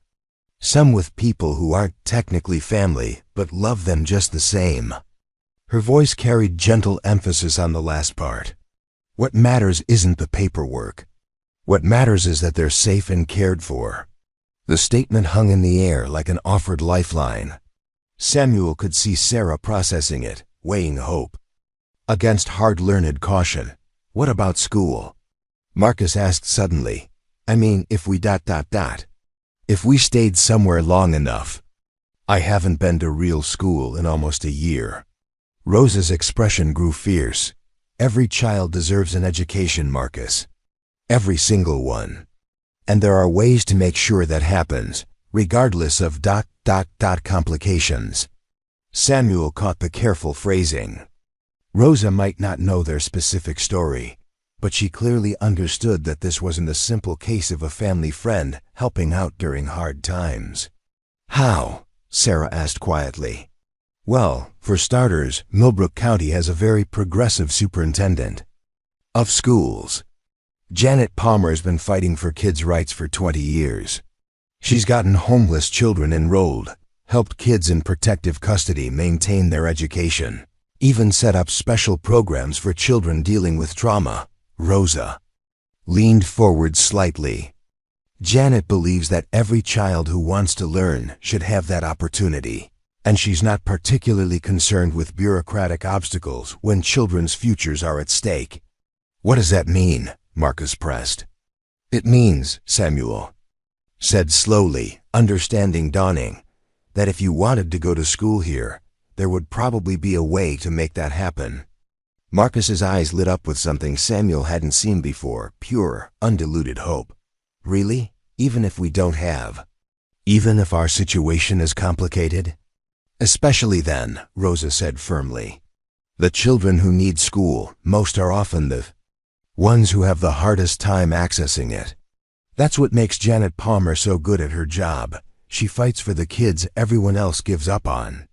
some with people who aren't technically family but love them just the same. Her voice carried gentle emphasis on the last part. What matters isn't the paperwork. What matters is that they're safe and cared for. The statement hung in the air like an offered lifeline. Samuel could see Sarah processing it, weighing hope against hard-learned caution. What about school? Marcus asked suddenly. I mean, if we ... If we stayed somewhere long enough. I haven't been to real school in almost a year. Rosa's expression grew fierce. Every child deserves an education, Marcus. Every single one. And there are ways to make sure that happens, regardless of ... complications. Samuel caught the careful phrasing. Rosa might not know their specific story, but she clearly understood that this wasn't a simple case of a family friend helping out during hard times. How? Sarah asked quietly. Well, for starters, Millbrook County has a very progressive superintendent of schools. Janet Palmer's been fighting for kids' rights for 20 years. She's gotten homeless children enrolled, helped kids in protective custody maintain their education, even set up special programs for children dealing with trauma. Rosa leaned forward slightly. Janet believes that every child who wants to learn should have that opportunity, and she's not particularly concerned with bureaucratic obstacles when children's futures are at stake. What does that mean? Marcus pressed. It means, Samuel said slowly, understanding dawning, that if you wanted to go to school here, there would probably be a way to make that happen. Marcus's eyes lit up with something Samuel hadn't seen before, pure, undiluted hope. Really? Even if we don't have? Even if our situation is complicated? Especially then, Rosa said firmly. The children who need school most are often the ones who have the hardest time accessing it. That's what makes Janet Palmer so good at her job. She fights for the kids everyone else gives up on.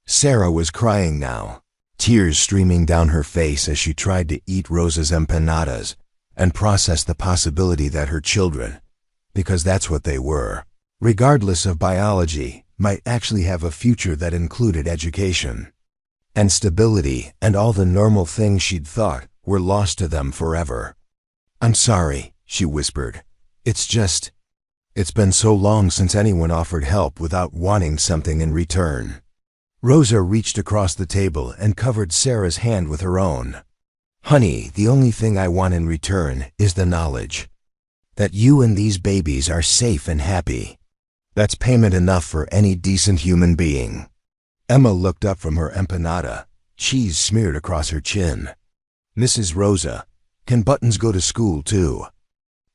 Sarah was crying now, tears streaming down her face as she tried to eat Rosa's empanadas and process the possibility that her children, because that's what they were, regardless of biology, might actually have a future that included education and stability, and all the normal things she'd thought were lost to them forever. I'm sorry, she whispered. It's been so long since anyone offered help without wanting something in return. Rosa reached across the table and covered Sarah's hand with her own. Honey, the only thing I want in return is the knowledge that you and these babies are safe and happy. That's payment enough for any decent human being. Emma looked up from her empanada, cheese smeared across her chin. Mrs. Rosa, can Buttons go to school too?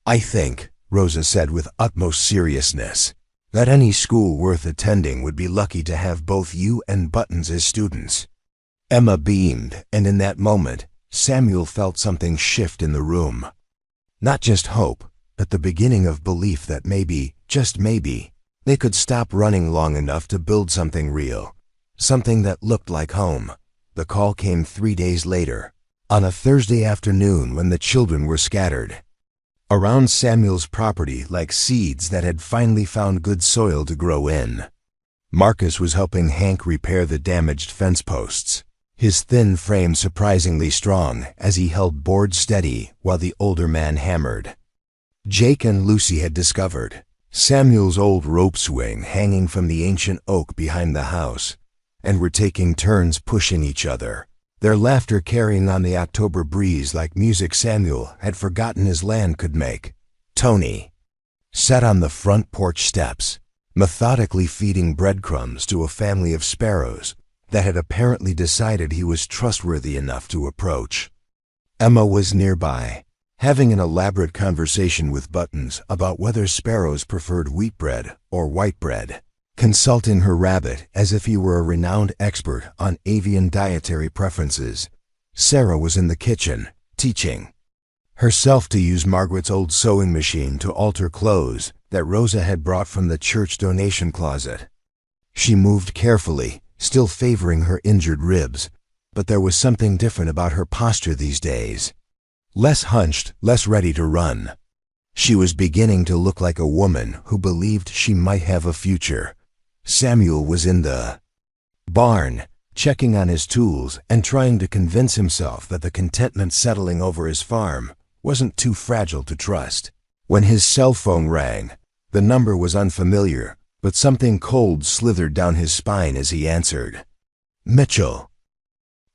I think, Rosa said with utmost seriousness, that any school worth attending would be lucky to have both you and Buttons as students. Emma beamed, and in that moment, Samuel felt something shift in the room. Not just hope, but the beginning of belief that maybe, just maybe, they could stop running long enough to build something real, something that looked like home. The call came 3 days later. On a Thursday afternoon when the children were scattered around Samuel's property like seeds that had finally found good soil to grow in, Marcus was helping Hank repair the damaged fence posts, his thin frame surprisingly strong as he held boards steady while the older man hammered. Jake and Lucy had discovered Samuel's old rope swing hanging from the ancient oak behind the house and were taking turns pushing each other, their laughter carrying on the October breeze like music Samuel had forgotten his land could make. Tony sat on the front porch steps, methodically feeding breadcrumbs to a family of sparrows that had apparently decided he was trustworthy enough to approach. Emma was nearby, having an elaborate conversation with Buttons about whether sparrows preferred wheat bread or white bread, consulting her rabbit as if he were a renowned expert on avian dietary preferences. Sarah was in the kitchen, teaching herself to use Margaret's old sewing machine to alter clothes that Rosa had brought from the church donation closet. She moved carefully, still favoring her injured ribs, but there was something different about her posture these days. Less hunched, less ready to run. She was beginning to look like a woman who believed she might have a future. Samuel was in the barn, checking on his tools and trying to convince himself that the contentment settling over his farm wasn't too fragile to trust. When his cell phone rang, the number was unfamiliar, but something cold slithered down his spine as he answered. Mitchell.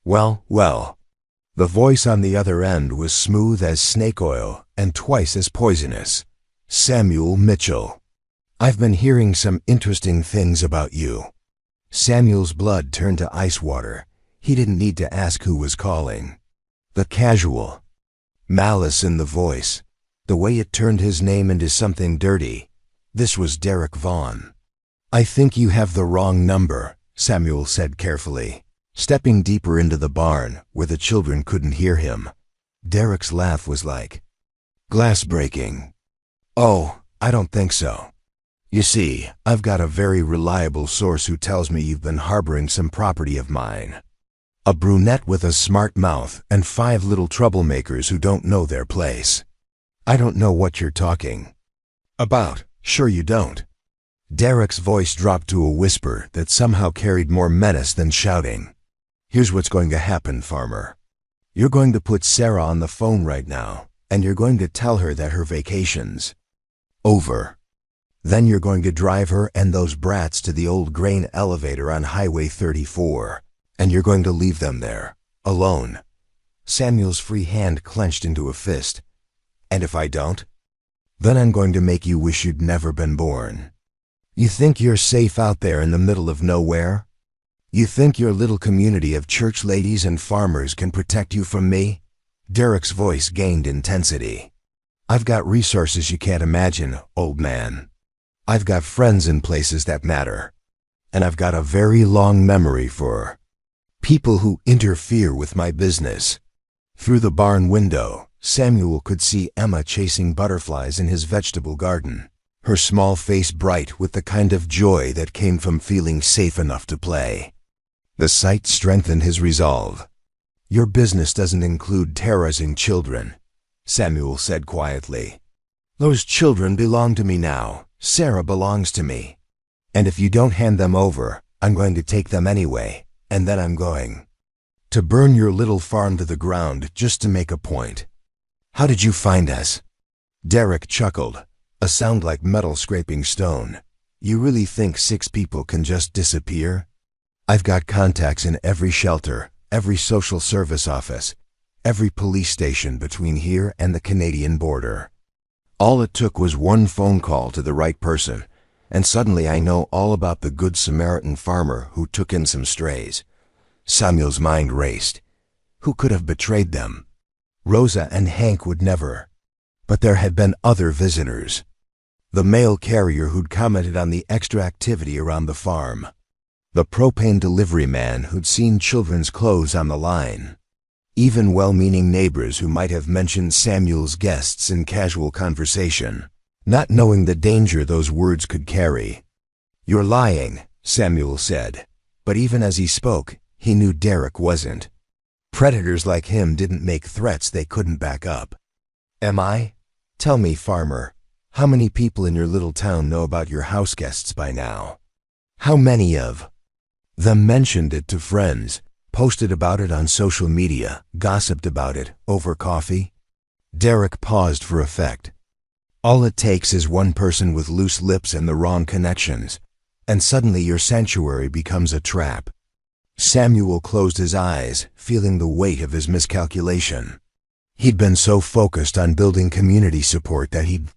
Well. The voice on the other end was smooth as snake oil and twice as poisonous. Samuel Mitchell. I've been hearing some interesting things about you. Samuel's blood turned to ice water. He didn't need to ask who was calling. The casual malice in the voice, the way it turned his name into something dirty. This was Derek Vaughn. I think you have the wrong number, Samuel said carefully, stepping deeper into the barn where the children couldn't hear him. Derek's laugh was like glass breaking. Oh, I don't think so. You see, I've got a very reliable source who tells me you've been harboring some property of mine. A brunette with a smart mouth and 5 little troublemakers who don't know their place. I don't know what you're talking about. Sure you don't. Derek's voice dropped to a whisper that somehow carried more menace than shouting. Here's what's going to happen, farmer. You're going to put Sarah on the phone right now, and you're going to tell her that her vacation's over. Then you're going to drive her and those brats to the old grain elevator on Highway 34, and you're going to leave them there, alone. Samuel's free hand clenched into a fist. And if I don't? Then I'm going to make you wish you'd never been born. You think you're safe out there in the middle of nowhere? You think your little community of church ladies and farmers can protect you from me? Derek's voice gained intensity. I've got resources you can't imagine, old man. I've got friends in places that matter. And I've got a very long memory for people who interfere with my business. Through the barn window, Samuel could see Emma chasing butterflies in his vegetable garden, her small face bright with the kind of joy that came from feeling safe enough to play. The sight strengthened his resolve. Your business doesn't include terrorizing children, Samuel said quietly. Those children belong to me now. Sarah belongs to me. And if you don't hand them over, I'm going to take them anyway, and then I'm going to burn your little farm to the ground just to make a point. How did you find us? Derek chuckled, a sound like metal scraping stone. You really think 6 people can just disappear? I've got contacts in every shelter, every social service office, every police station between here and the Canadian border. All it took was one phone call to the right person, and suddenly I know all about the Good Samaritan farmer who took in some strays. Samuel's mind raced. Who could have betrayed them? Rosa and Hank would never. But there had been other visitors. The mail carrier who'd commented on the extra activity around the farm. The propane delivery man who'd seen children's clothes on the line. Even well-meaning neighbors who might have mentioned Samuel's guests in casual conversation, not knowing the danger those words could carry. You're lying, Samuel said, but even as he spoke, he knew Derek wasn't. Predators like him didn't make threats they couldn't back up. Am I? Tell me, farmer, how many people in your little town know about your house guests by now? How many of them mentioned it to friends, posted about it on social media, gossiped about it over coffee? Derek paused for effect. All it takes is one person with loose lips and the wrong connections, and suddenly your sanctuary becomes a trap. Samuel closed his eyes, feeling the weight of his miscalculation. He'd been so focused on building community support that he'd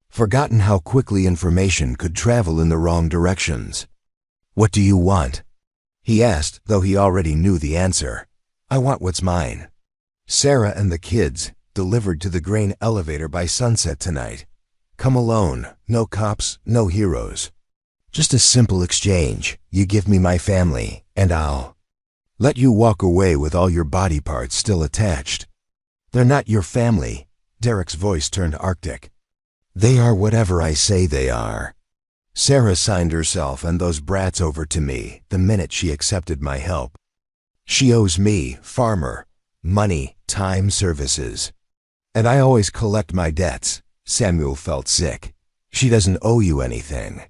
forgotten how quickly information could travel in the wrong directions. What do you want? He asked, though he already knew the answer. I want what's mine. Sarah and the kids, delivered to the grain elevator by sunset tonight. Come alone, no cops, no heroes. Just a simple exchange. You give me my family, and I'll let you walk away with all your body parts still attached. They're not your family. Derek's voice turned arctic. They are whatever I say they are. Sarah signed herself and those brats over to me the minute she accepted my help. She owes me, farmer, money, time, services. And I always collect my debts. Samuel felt sick. She doesn't owe you anything.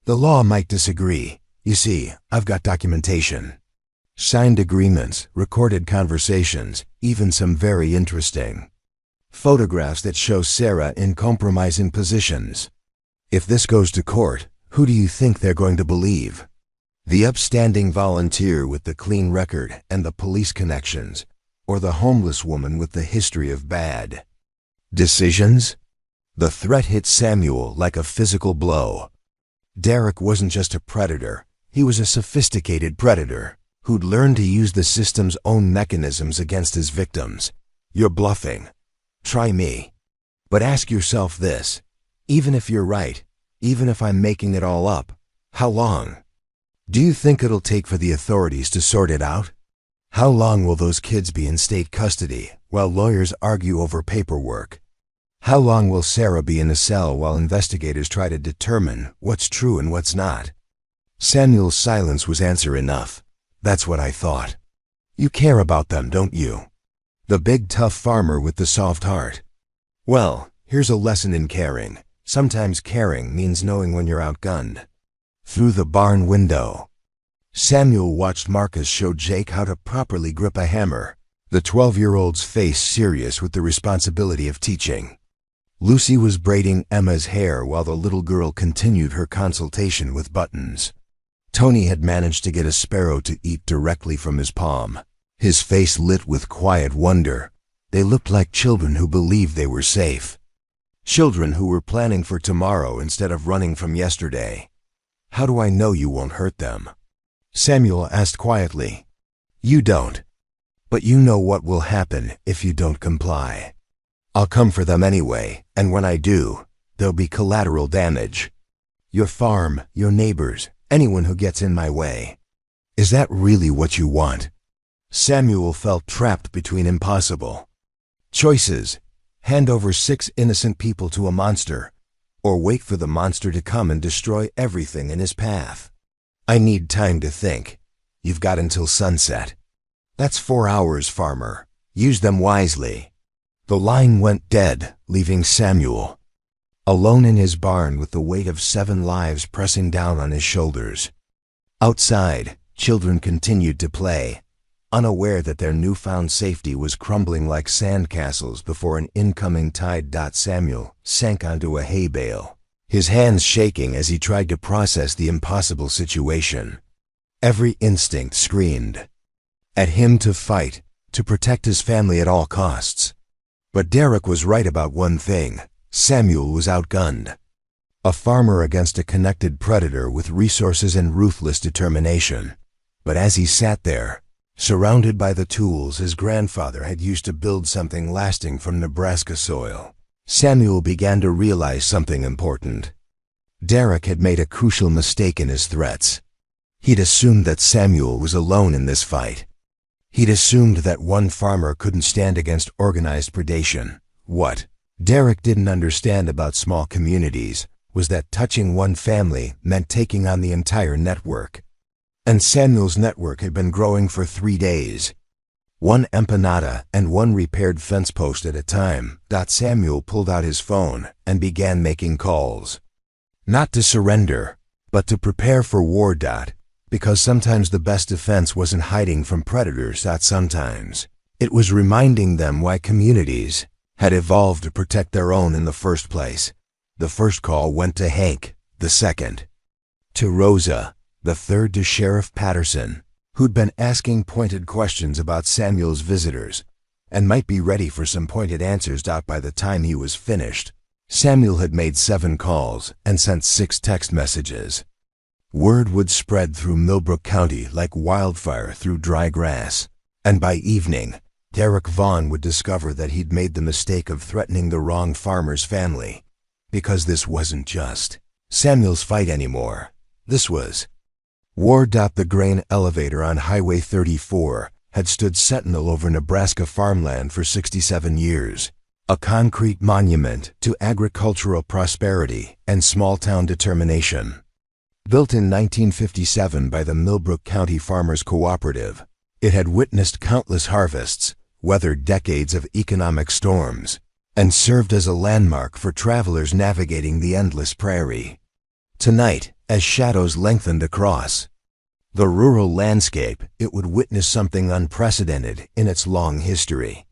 The law might disagree. You see, I've got documentation. Signed agreements, recorded conversations, even some very interesting photographs that show Sarah in compromising positions. If this goes to court, who do you think they're going to believe? The upstanding volunteer with the clean record and the police connections, or the homeless woman with the history of bad decisions? The threat hit Samuel like a physical blow. Derek wasn't just a predator, he was a sophisticated predator who'd learned to use the system's own mechanisms against his victims. You're bluffing. Try me. But ask yourself this. Even if you're right, even if I'm making it all up, how long? Do you think it'll take for the authorities to sort it out? How long will those kids be in state custody while lawyers argue over paperwork? How long will Sarah be in a cell while investigators try to determine what's true and what's not? Samuel's silence was answer enough. That's what I thought. You care about them, don't you? The big tough farmer with the soft heart. Well, here's a lesson in caring. Sometimes caring means knowing when you're outgunned. Through the barn window, Samuel watched Marcus show Jake how to properly grip a hammer, the 12-year-old's face serious with the responsibility of teaching. Lucy was braiding Emma's hair while the little girl continued her consultation with Buttons. Tony had managed to get a sparrow to eat directly from his palm, his face lit with quiet wonder. They looked like children who believed they were safe. Children who were planning for tomorrow instead of running from yesterday. How do I know you won't hurt them? Samuel asked quietly. You don't. But you know what will happen if you don't comply. I'll come for them anyway, and when I do, there'll be collateral damage. Your farm, your neighbors, anyone who gets in my way. Is that really what you want? Samuel felt trapped between impossible choices. Hand over 6 innocent people to a monster, or wait for the monster to come and destroy everything in his path. I need time to think. You've got until sunset. That's 4 hours, farmer. Use them wisely. The line went dead, leaving Samuel alone in his barn with the weight of 7 lives pressing down on his shoulders. Outside, children continued to play, unaware that their newfound safety was crumbling like sandcastles before an incoming tide. Samuel sank onto a hay bale, his hands shaking as he tried to process the impossible situation. Every instinct screamed at him to fight, to protect his family at all costs. But Derek was right about one thing. Samuel was outgunned. A farmer against a connected predator with resources and ruthless determination. But as he sat there, surrounded by the tools his grandfather had used to build something lasting from Nebraska soil, Samuel began to realize something important. Derek had made a crucial mistake in his threats. He'd assumed that Samuel was alone in this fight. He'd assumed that one farmer couldn't stand against organized predation. What Derek didn't understand about small communities was that touching one family meant taking on the entire network. And Samuel's network had been growing for 3 days. one empanada and one repaired fence post at a time. Samuel pulled out his phone and began making calls. Not to surrender, but to prepare for war. Because sometimes the best defense wasn't hiding from predators. Sometimes it was reminding them why communities had evolved to protect their own in the first place. The first call went to Hank, the second to Rosa, the third to Sheriff Patterson, who'd been asking pointed questions about Samuel's visitors and might be ready for some pointed answers. By the time he was finished, Samuel had made 7 calls and sent 6 text messages. Word would spread through Millbrook County like wildfire through dry grass, and by evening, Derek Vaughn would discover that he'd made the mistake of threatening the wrong farmer's family, because this wasn't just Samuel's fight anymore. This was war. The grain elevator on Highway 34 had stood sentinel over Nebraska farmland for 67 years, a concrete monument to agricultural prosperity and small-town determination. Built in 1957 by the Millbrook County Farmers Cooperative, it had witnessed countless harvests, weathered decades of economic storms, and served as a landmark for travelers navigating the endless prairie. Tonight, as shadows lengthened across the rural landscape, it would witness something unprecedented in its long history.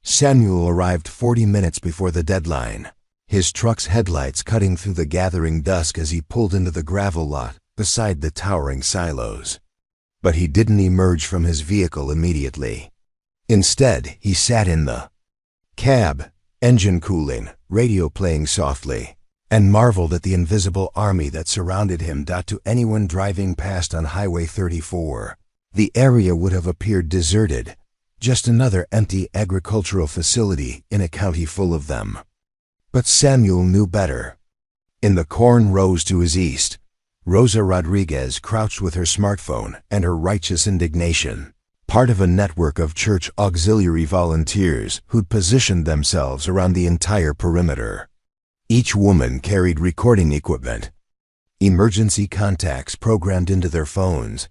Samuel arrived 40 minutes before the deadline, his truck's headlights cutting through the gathering dusk as he pulled into the gravel lot beside the towering silos. But he didn't emerge from his vehicle immediately. Instead, he sat in the cab, engine cooling, radio playing softly, and marveled at the invisible army that surrounded him. To anyone driving past on Highway 34, the area would have appeared deserted, just another empty agricultural facility in a county full of them. But Samuel knew better. In the corn rows to his east, Rosa Rodriguez crouched with her smartphone and her righteous indignation, part of a network of church auxiliary volunteers who'd positioned themselves around the entire perimeter. Each woman carried recording equipment, emergency contacts programmed into their phones,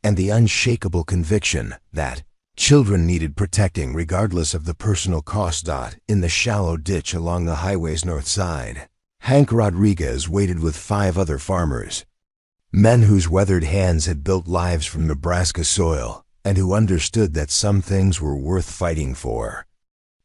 and the unshakable conviction that children needed protecting regardless of the personal cost. In the shallow ditch along the highway's north side, Hank Rodriguez waited with 5 other farmers, men whose weathered hands had built lives from Nebraska soil and who understood that some things were worth fighting for.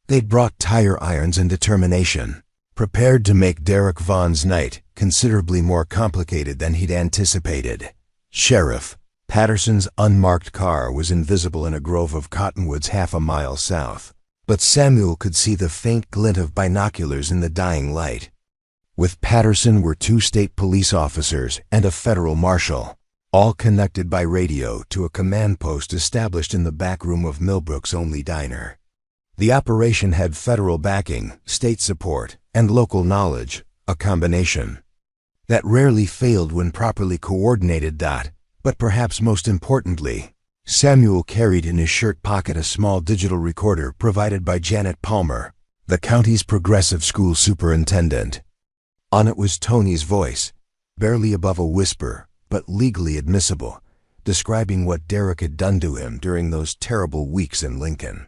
They'd brought tire irons and determination, prepared to make Derek Vaughn's night considerably more complicated than he'd anticipated. Sheriff Patterson's unmarked car was invisible in a grove of cottonwoods half a mile south, but Samuel could see the faint glint of binoculars in the dying light. With Patterson were 2 state police officers and a federal marshal, all connected by radio to a command post established in the back room of Millbrook's only diner. The operation had federal backing, state support, and local knowledge, a combination that rarely failed when properly coordinated. But perhaps most importantly, Samuel carried in his shirt pocket a small digital recorder provided by Janet Palmer, the county's progressive school superintendent. On it was Tony's voice, barely above a whisper, but legally admissible, describing what Derek had done to him during those terrible weeks in Lincoln.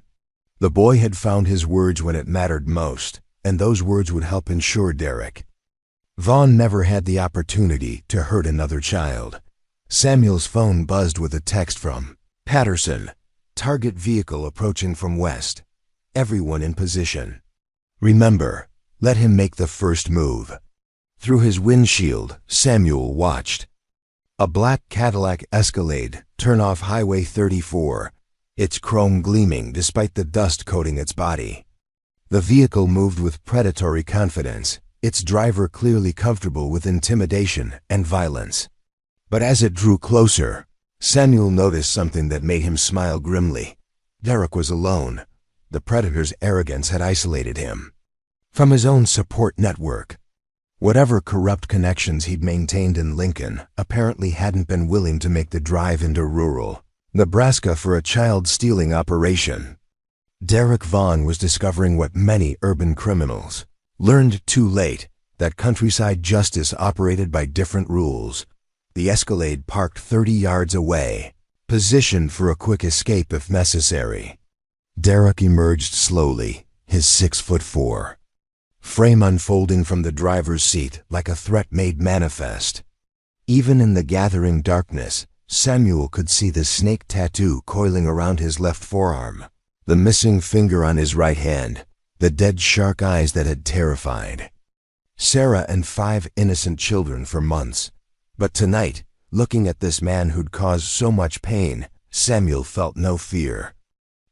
The boy had found his words when it mattered most, and those words would help ensure Derek Vaughn never had the opportunity to hurt another child. Samuel's phone buzzed with a text from Patterson. Target vehicle approaching from west. Everyone in position. Remember, let him make the first move. Through his windshield, Samuel watched a black Cadillac Escalade turn off Highway 34, its chrome gleaming despite the dust coating its body. The vehicle moved with predatory confidence, its driver clearly comfortable with intimidation and violence. But as it drew closer, Samuel noticed something that made him smile grimly. Derek was alone. The predator's arrogance had isolated him from his own support network. Whatever corrupt connections he'd maintained in Lincoln apparently hadn't been willing to make the drive into rural Nebraska for a child-stealing operation. Derek Vaughn was discovering what many urban criminals learned too late, that countryside justice operated by different rules. The Escalade parked 30 yards away, positioned for a quick escape if necessary. Derek emerged slowly, his 6'4" frame unfolding from the driver's seat like a threat made manifest. Even in the gathering darkness, Samuel could see the snake tattoo coiling around his left forearm, the missing finger on his right hand, the dead shark eyes that had terrified Sarah and 5 innocent children for months. But tonight, looking at this man who'd caused so much pain, Samuel felt no fear.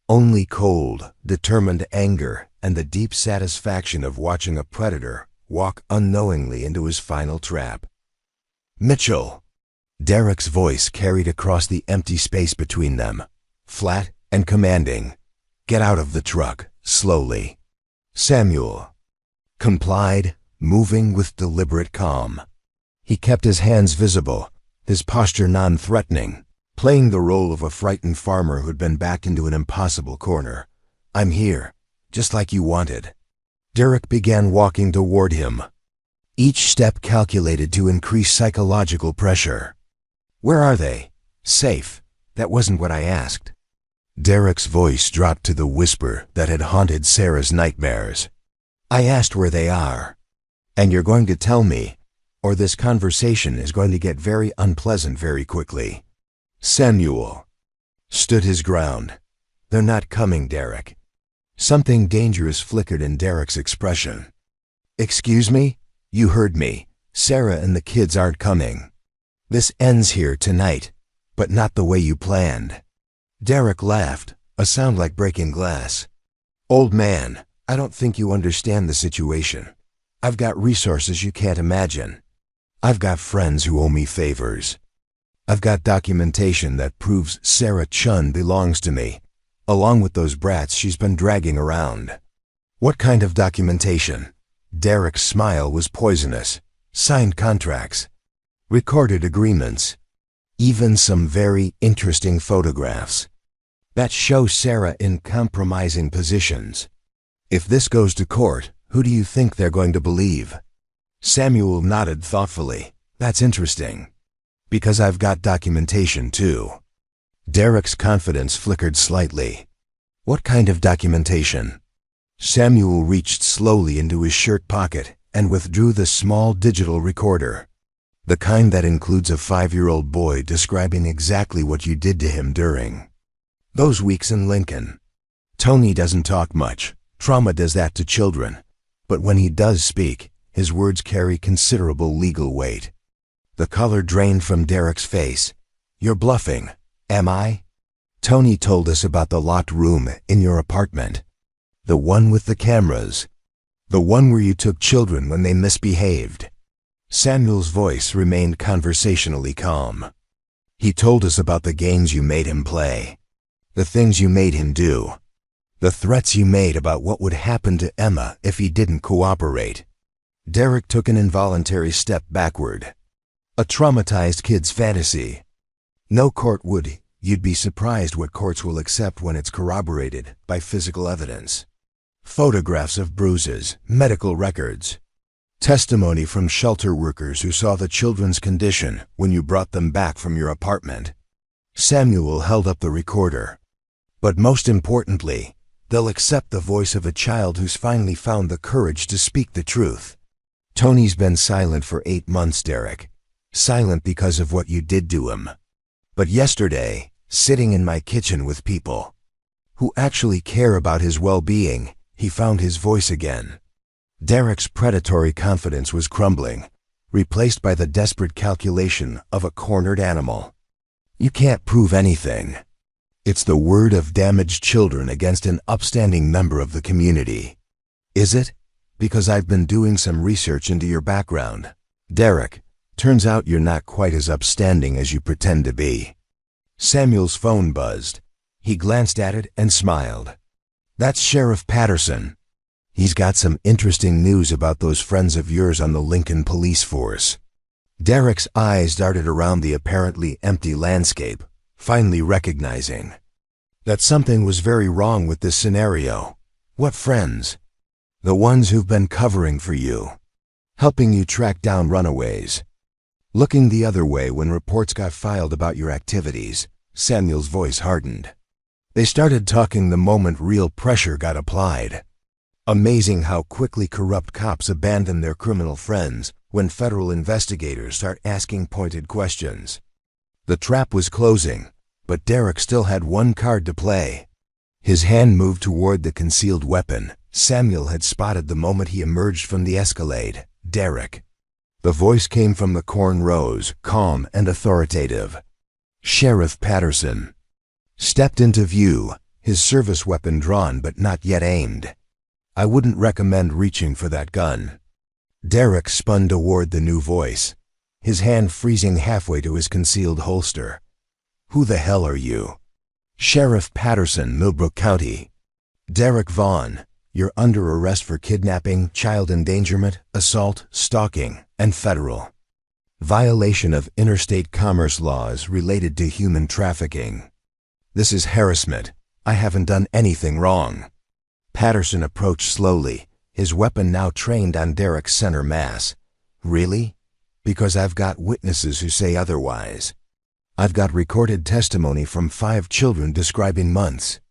Only cold, determined anger and the deep satisfaction of watching a predator walk unknowingly into his final trap. "Mitchell!" Derek's voice carried across the empty space between them, flat and commanding. "Get out of the truck, slowly." Samuel complied, moving with deliberate calm. He kept his hands visible, his posture non-threatening, playing the role of a frightened farmer who'd been backed into an impossible corner. "I'm here, just like you wanted." Derek began walking toward him, each step calculated to increase psychological pressure. "Where are they?" "Safe. That wasn't what I asked." Derek's voice dropped to the whisper that had haunted Sarah's nightmares. "I asked where they are. And you're going to tell me, or this conversation is going to get very unpleasant very quickly." Samuel stood his ground. "They're not coming, Derek." Something dangerous flickered in Derek's expression. "Excuse me? You heard me. Sarah and the kids aren't coming. This ends here tonight, but not the way you planned." Derek laughed, a sound like breaking glass. "Old man, I don't think you understand the situation. I've got resources you can't imagine. I've got friends who owe me favors. I've got documentation that proves Sarah Chun belongs to me, along with those brats she's been dragging around." "What kind of documentation?" Derek's smile was poisonous. "Signed contracts, recorded agreements, even some very interesting photographs that show Sarah in compromising positions. If this goes to court, who do you think they're going to believe?" Samuel nodded thoughtfully. "That's interesting. Because I've got documentation too." Derek's confidence flickered slightly. "What kind of documentation?" Samuel reached slowly into his shirt pocket and withdrew the small digital recorder. "The kind that includes a 5-year-old boy describing exactly what you did to him during those weeks in Lincoln. Tony doesn't talk much. Trauma does that to children. But when he does speak, his words carry considerable legal weight." The color drained from Derek's face. "You're bluffing, am I? Tony told us about the locked room in your apartment. The one with the cameras. The one where you took children when they misbehaved." Samuel's voice remained conversationally calm. "He told us about the games you made him play, the things you made him do, the threats you made about what would happen to Emma if he didn't cooperate." Derek took an involuntary step backward. "A traumatized kid's fantasy. No court would. You'd be surprised what courts will accept when it's corroborated by physical evidence. Photographs of bruises, medical records, testimony from shelter workers who saw the children's condition when you brought them back from your apartment." Samuel held up the recorder. "But most importantly, they'll accept the voice of a child who's finally found the courage to speak the truth. Tony's been silent for 8 months, Derek. Silent because of what you did to him. But yesterday, sitting in my kitchen with people who actually care about his well-being, he found his voice again." Derek's predatory confidence was crumbling, replaced by the desperate calculation of a cornered animal. "You can't prove anything. It's the word of damaged children against an upstanding member of the community." "Is it? Because I've been doing some research into your background. Derek, turns out you're not quite as upstanding as you pretend to be." Samuel's phone buzzed. He glanced at it and smiled. "That's Sheriff Patterson. He's got some interesting news about those friends of yours on the Lincoln police force." Derek's eyes darted around the apparently empty landscape, finally recognizing that something was very wrong with this scenario. "What friends?" "The ones who've been covering for you, helping you track down runaways, looking the other way when reports got filed about your activities, Samuel's voice hardened. They started talking the moment real pressure got applied. Amazing how quickly corrupt cops abandon their criminal friends when federal investigators start asking pointed questions. The trap was closing, but Derek still had one card to play. His hand moved toward the concealed weapon Samuel had spotted the moment he emerged from the Escalade. Derek. The voice came from the corn rows, calm and authoritative. Sheriff Patterson stepped into view, his service weapon drawn but not yet aimed. I wouldn't recommend reaching for that gun. Derek spun toward the new voice, his hand freezing halfway to his concealed holster. Who the hell are you? Sheriff Patterson, Millbrook County. Derek Vaughn, you're under arrest for kidnapping, child endangerment, assault, stalking, and federal violation of interstate commerce laws related to human trafficking. This is harassment. I haven't done anything wrong. Patterson approached slowly, his weapon now trained on Derek's center mass. Really? Because I've got witnesses who say otherwise. I've got recorded testimony from 5 children describing months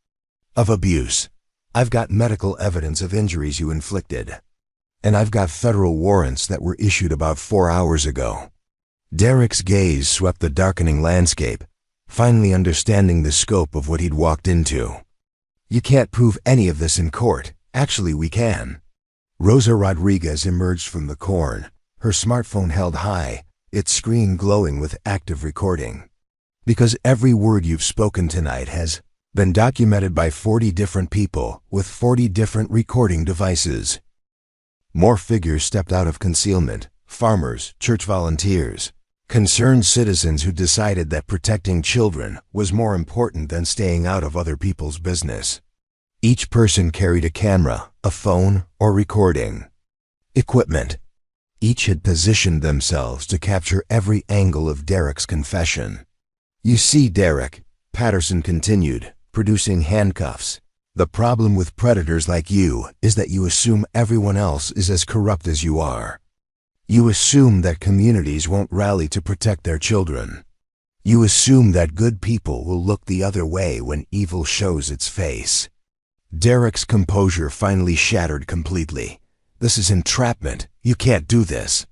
of abuse. I've got medical evidence of injuries you inflicted. And I've got federal warrants that were issued about 4 hours ago. Derek's gaze swept the darkening landscape, finally understanding the scope of what he'd walked into. You can't prove any of this in court. Actually, we can. Rosa Rodriguez emerged from the corn, her smartphone held high, its screen glowing with active recording. Because every word you've spoken tonight has been documented by 40 different people with 40 different recording devices. More figures stepped out of concealment: farmers, church volunteers, concerned citizens who decided that protecting children was more important than staying out of other people's business. Each person carried a camera, a phone, or recording equipment. Each had positioned themselves to capture every angle of Derek's confession. You see, Derek, Patterson continued, producing handcuffs. The problem with predators like you is that you assume everyone else is as corrupt as you are. You assume that communities won't rally to protect their children. You assume that good people will look the other way when evil shows its face. Derek's composure finally shattered completely. This is entrapment. You can't do this.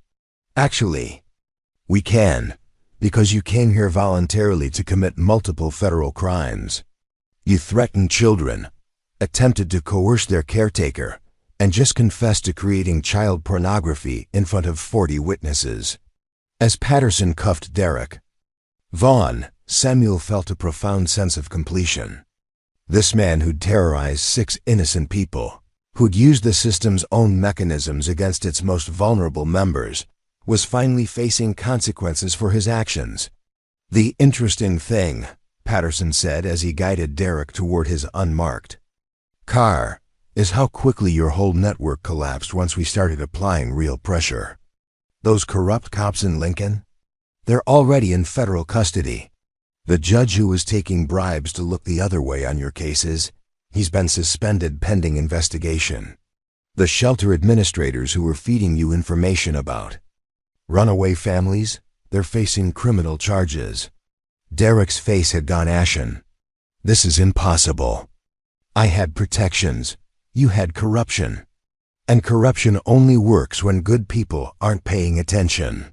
Actually, we can, because you came here voluntarily to commit multiple federal crimes. You threatened children, attempted to coerce their caretaker, and just confessed to creating child pornography in front of 40 witnesses. As Patterson cuffed Derek Vaughn, Samuel felt a profound sense of completion. This man who'd terrorized 6 innocent people, who'd used the system's own mechanisms against its most vulnerable members, was finally facing consequences for his actions. The interesting thing, Patterson said as he guided Derek toward his unmarked car, is how quickly your whole network collapsed once we started applying real pressure. Those corrupt cops in Lincoln? They're already in federal custody. The judge who was taking bribes to look the other way on your cases, he's been suspended pending investigation. The shelter administrators who were feeding you information about runaway families, they're facing criminal charges. Derek's face had gone ashen. This is impossible. I had protections. You had corruption. And corruption only works when good people aren't paying attention.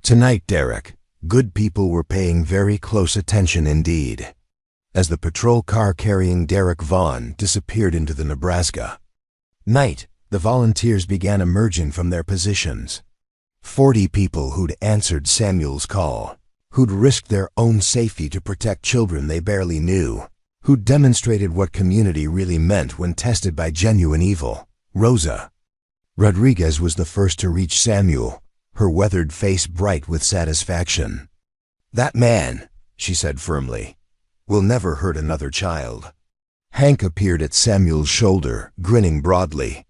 Tonight, Derek, good people were paying very close attention indeed. As the patrol car carrying Derek Vaughn disappeared into the Nebraska night, the volunteers began emerging from their positions. 40 people who'd answered Samuel's call, who'd risked their own safety to protect children they barely knew, who'd demonstrated what community really meant when tested by genuine evil. Rosa Rodriguez was the first to reach Samuel, her weathered face bright with satisfaction. That man, she said firmly, will never hurt another child. Hank appeared at Samuel's shoulder, grinning broadly.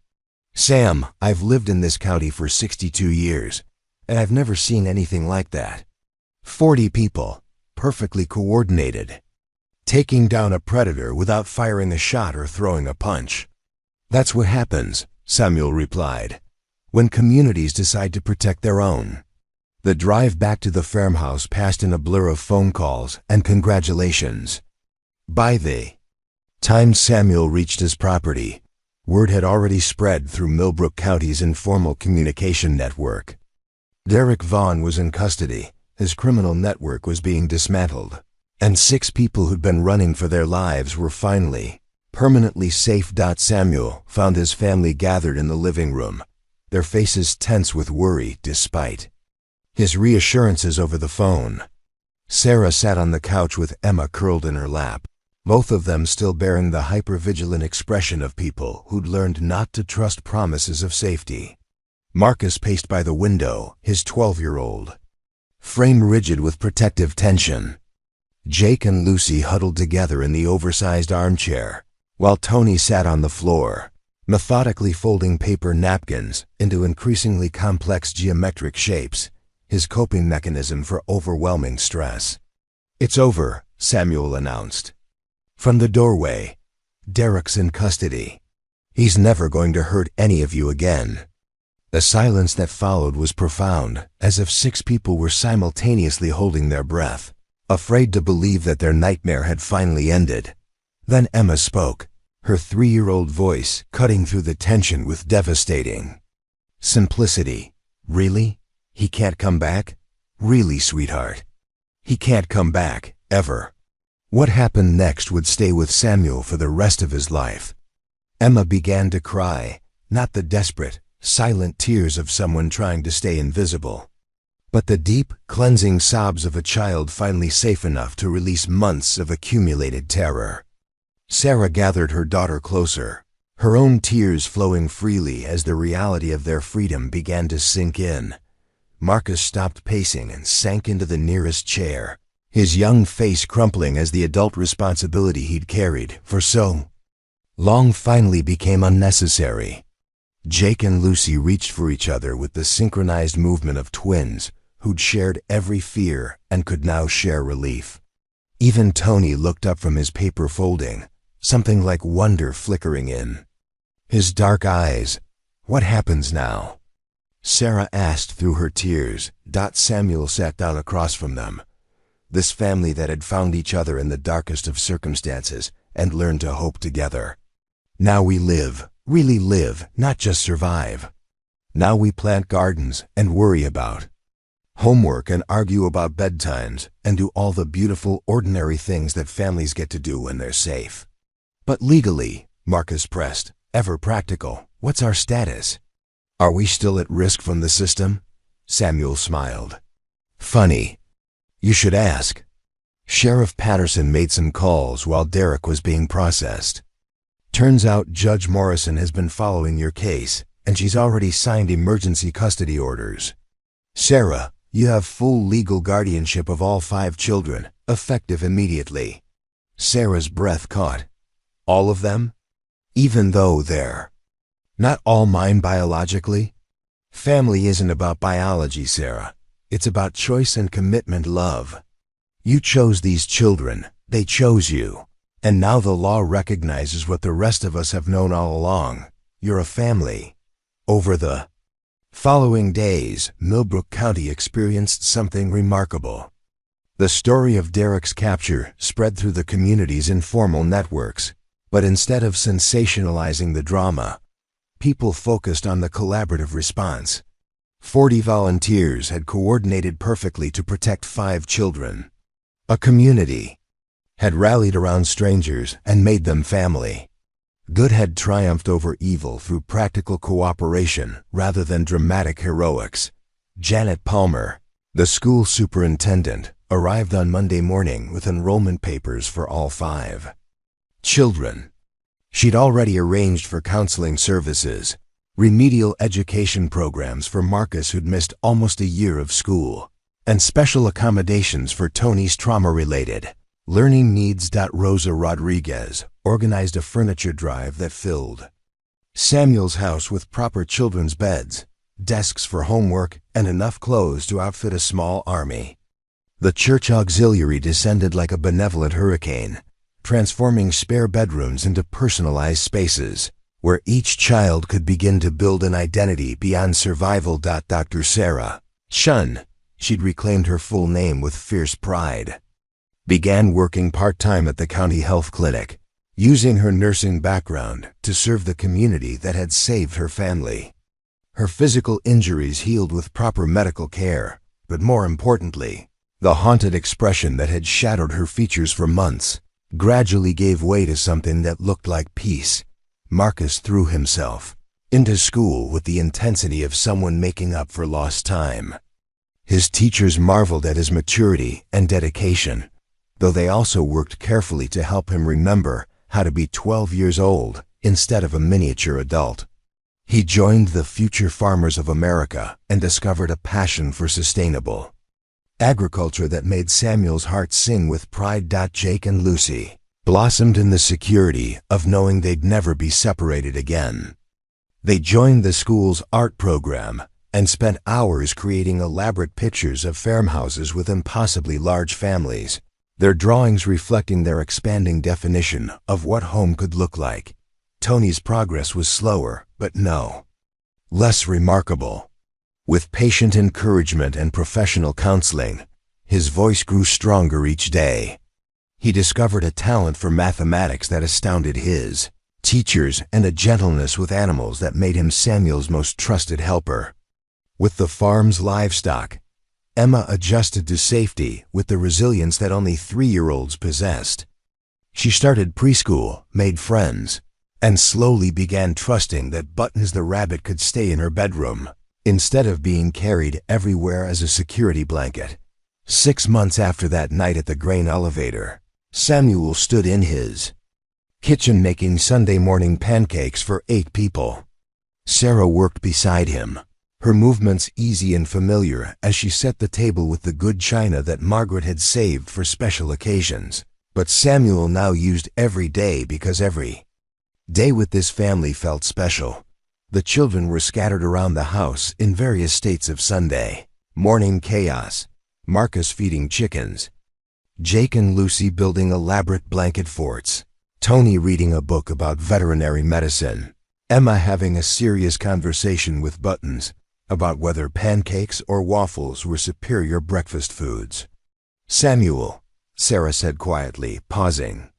Sam, I've lived in this county for 62 years, and I've never seen anything like that. 40 people, perfectly coordinated, taking down a predator without firing a shot or throwing a punch. That's what happens, Samuel replied, when communities decide to protect their own. The drive back to the farmhouse passed in a blur of phone calls and congratulations. By the time Samuel reached his property, word had already spread through Millbrook County's informal communication network. Derek Vaughn was in custody, his criminal network was being dismantled, and 6 people who'd been running for their lives were finally permanently safe. Samuel found his family gathered in the living room, their faces tense with worry despite his reassurances over the phone. Sarah sat on the couch with Emma curled in her lap, both of them still bearing the hyper-vigilant expression of people who'd learned not to trust promises of safety. Marcus paced by the window, his 12-year-old frame rigid with protective tension. Jake and Lucy huddled together in the oversized armchair, while Tony sat on the floor, methodically folding paper napkins into increasingly complex geometric shapes, his coping mechanism for overwhelming stress. "It's over," Samuel announced. From the doorway, "Derek's in custody. He's never going to hurt any of you again." The silence that followed was profound, as if 6 people were simultaneously holding their breath, afraid to believe that their nightmare had finally ended. Then Emma spoke, her 3-year-old voice cutting through the tension with devastating simplicity. "Really? He can't come back? Really, sweetheart? He can't come back, ever?" What happened next would stay with Samuel for the rest of his life. Emma began to cry, not the desperate, silent tears of someone trying to stay invisible, but the deep, cleansing sobs of a child finally safe enough to release months of accumulated terror. Sarah gathered her daughter closer, her own tears flowing freely as the reality of their freedom began to sink in. Marcus stopped pacing and sank into the nearest chair, his young face crumpling as the adult responsibility he'd carried for so long finally became unnecessary. Jake and Lucy reached for each other with the synchronized movement of twins who'd shared every fear and could now share relief. Even Tony looked up from his paper folding, something like wonder flickering in his dark eyes. "What happens now?" Sarah asked through her tears. Samuel sat down across from them. This family that had found each other in the darkest of circumstances and learned to hope together. "Now we live, really live, not just survive. Now we plant gardens and worry about homework and argue about bedtimes and do all the beautiful, ordinary things that families get to do when they're safe." "But legally," Marcus pressed, ever practical, "what's our status? Are we still at risk from the system?" Samuel smiled. "Funny. You should ask." Sheriff Patterson made some calls while Derek was being processed. "Turns out Judge Morrison has been following your case, and she's already signed emergency custody orders. Sarah, you have full legal guardianship of all 5 children, effective immediately." Sarah's breath caught. "All of them? Even though they're not all mine biologically?" "Family isn't about biology, Sarah. It's about choice and commitment, love. You chose these children, they chose you. And now the law recognizes what the rest of us have known all along. You're a family." Over the following days, Millbrook County experienced something remarkable. The story of Derek's capture spread through the community's informal networks, but instead of sensationalizing the drama, people focused on the collaborative response. 40 volunteers had coordinated perfectly to protect 5 children. A community had rallied around strangers and made them family. Good had triumphed over evil through practical cooperation rather than dramatic heroics. Janet Palmer, the school superintendent, arrived on Monday morning with enrollment papers for all 5 children. She'd already arranged for counseling services, remedial education programs for Marcus, who'd missed almost a year of school, and special accommodations for Tony's trauma-related learning needs. Rosa Rodriguez organized a furniture drive that filled Samuel's house with proper children's beds, desks for homework, and enough clothes to outfit a small army. The church auxiliary descended like a benevolent hurricane, transforming spare bedrooms into personalized spaces where each child could begin to build an identity beyond survival. Dr. Sarah Shun She'd reclaimed her full name with fierce pride. Began working part-time at the county health clinic, using her nursing background to serve the community that had saved her family. Her physical injuries healed with proper medical care, but more importantly, the haunted expression that had shadowed her features for months gradually gave way to something that looked like peace. Marcus threw himself into school with the intensity of someone making up for lost time. His teachers marveled at his maturity and dedication, though they also worked carefully to help him remember how to be 12 years old instead of a miniature adult. He joined the Future Farmers of America and discovered a passion for sustainable agriculture that made Samuel's heart sing with pride. Jake and Lucy blossomed in the security of knowing they'd never be separated again. They joined the school's art program and spent hours creating elaborate pictures of farmhouses with impossibly large families, their drawings reflecting their expanding definition of what home could look like. Tony's progress was slower, but no less remarkable. With patient encouragement and professional counseling, his voice grew stronger each day. He discovered a talent for mathematics that astounded his teachers and a gentleness with animals that made him Samuel's most trusted helper. With the farm's livestock, Emma adjusted to safety with the resilience that only 3-year-olds possessed. She started preschool, made friends, and slowly began trusting that Buttons the rabbit could stay in her bedroom instead of being carried everywhere as a security blanket. 6 months after that night at the grain elevator, Samuel stood in his kitchen making Sunday morning pancakes for 8 people. Sarah worked beside him, her movements easy and familiar as she set the table with the good china that Margaret had saved for special occasions. But Samuel now used every day because every day with this family felt special. The children were scattered around the house in various states of Sunday morning chaos. Marcus feeding chickens, Jake and Lucy building elaborate blanket forts, Tony reading a book about veterinary medicine, Emma having a serious conversation with Buttons about whether pancakes or waffles were superior breakfast foods. "Samuel," Sarah said quietly, pausing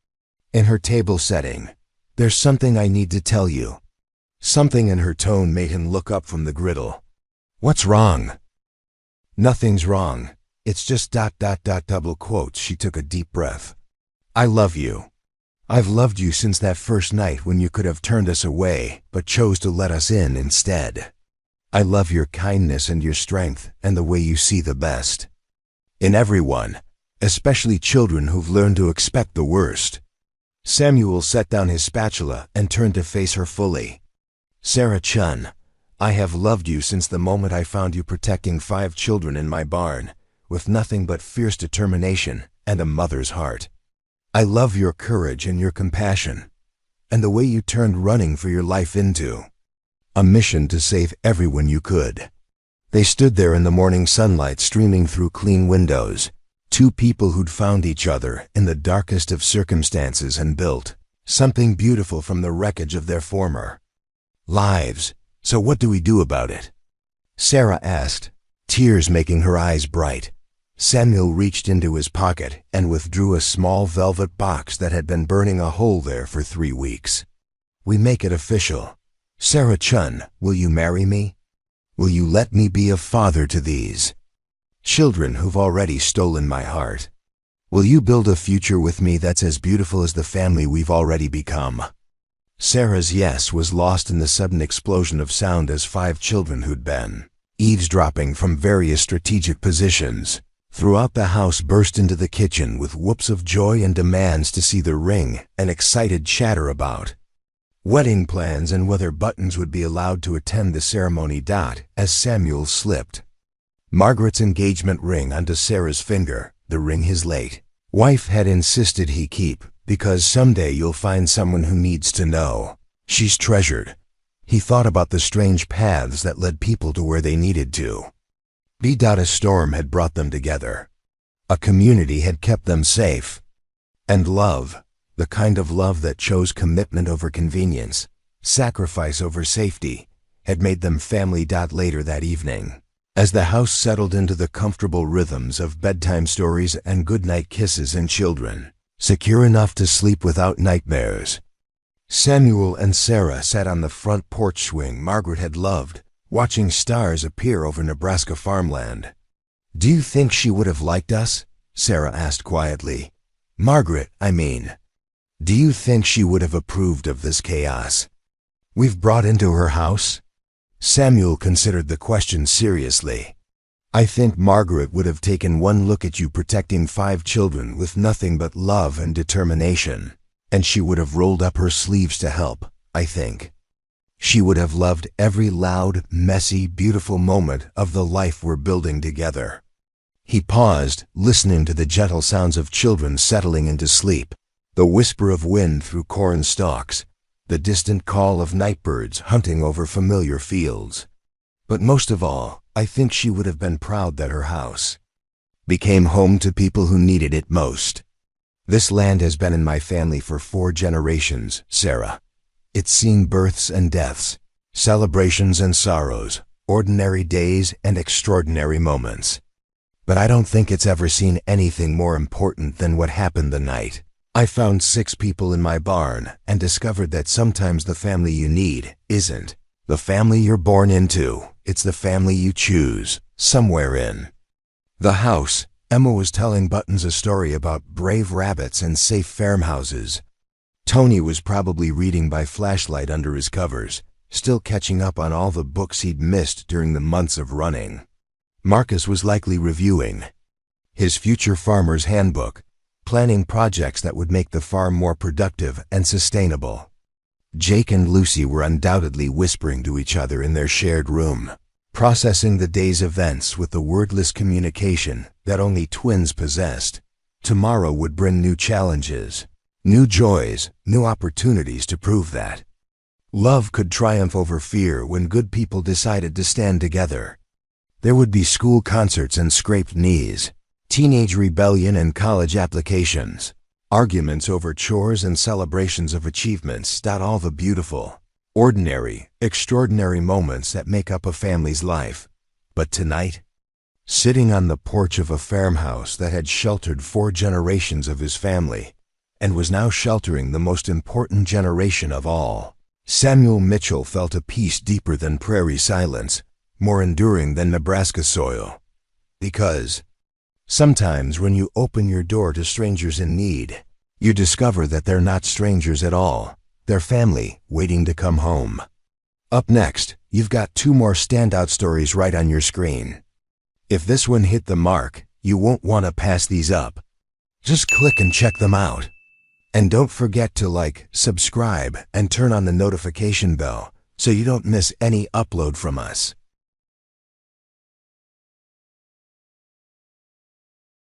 in her table setting, "there's something I need to tell you." Something in her tone made him look up from the griddle. "What's wrong?" "Nothing's wrong. It's just ... double quotes." She took a deep breath. "I love you. I've loved you since that first night when you could have turned us away, but chose to let us in instead. I love your kindness and your strength and the way you see the best in everyone, especially children who've learned to expect the worst." Samuel set down his spatula and turned to face her fully. "Sarah Chun, I have loved you since the moment I found you protecting 5 children in my barn, with nothing but fierce determination and a mother's heart. I love your courage and your compassion, and the way you turned running for your life into a mission to save everyone you could." They stood there in the morning sunlight streaming through clean windows, 2 people who'd found each other in the darkest of circumstances and built something beautiful from the wreckage of their former lives. "So what do we do about it?" Sarah asked, tears making her eyes bright. Samuel reached into his pocket and withdrew a small velvet box that had been burning a hole there for 3 weeks. "We make it official. Sarah Chun, will you marry me? Will you let me be a father to these children who've already stolen my heart? Will you build a future with me that's as beautiful as the family we've already become?" Sarah's yes was lost in the sudden explosion of sound as 5 children who'd been eavesdropping from various strategic positions throughout the house burst into the kitchen with whoops of joy and demands to see the ring and excited chatter about wedding plans and whether Buttons would be allowed to attend the ceremony. As Samuel slipped Margaret's engagement ring onto Sarah's finger, the ring his late wife had insisted he keep, because someday you'll find someone who needs to know she's treasured. He thought about the strange paths that led people to where they needed to be. A storm had brought them together. A community had kept them safe. And love, the kind of love that chose commitment over convenience, sacrifice over safety, had made them family. Later that evening, As the house settled into the comfortable rhythms of bedtime stories and goodnight kisses and children, secure enough to sleep without nightmares, Samuel and Sarah sat on the front porch swing Margaret had loved, watching stars appear over Nebraska farmland. "Do you think she would have liked us?" Sarah asked quietly. "Margaret, I mean. Do you think she would have approved of this chaos we've brought into her house?" Samuel considered the question seriously. "I think Margaret would have taken one look at you protecting 5 children with nothing but love and determination, and she would have rolled up her sleeves to help, I think. She would have loved every loud, messy, beautiful moment of the life we're building together." He paused, listening to the gentle sounds of children settling into sleep, the whisper of wind through corn stalks, the distant call of nightbirds hunting over familiar fields. "But most of all, I think she would have been proud that her house became home to people who needed it most. This land has been in my family for 4 generations, Sarah. It's seen births and deaths, celebrations and sorrows, ordinary days and extraordinary moments. But I don't think it's ever seen anything more important than what happened the night I found 6 people in my barn and discovered that sometimes the family you need isn't the family you're born into, it's the family you choose, somewhere in the house." Emma was telling Buttons a story about brave rabbits and safe farmhouses. Tony was probably reading by flashlight under his covers, still catching up on all the books he'd missed during the months of running. Marcus was likely reviewing his future farmer's handbook, planning projects that would make the farm more productive and sustainable. Jake and Lucy were undoubtedly whispering to each other in their shared room, processing the day's events with the wordless communication that only twins possessed. Tomorrow would bring new challenges, new joys, new opportunities to prove that love could triumph over fear when good people decided to stand together. There would be school concerts and scraped knees, teenage rebellion and college applications, arguments over chores and celebrations of achievements. All the beautiful, ordinary, extraordinary moments that make up a family's life. But tonight, sitting on the porch of a farmhouse that had sheltered 4 generations of his family and was now sheltering the most important generation of all, Samuel Mitchell felt a peace deeper than prairie silence, more enduring than Nebraska soil. Because sometimes when you open your door to strangers in need, you discover that they're not strangers at all. They're family waiting to come home. Up next, you've got 2 more standout stories right on your screen. If this one hit the mark, you won't want to pass these up. Just click and check them out. And don't forget to like, subscribe, and turn on the notification bell so you don't miss any upload from us.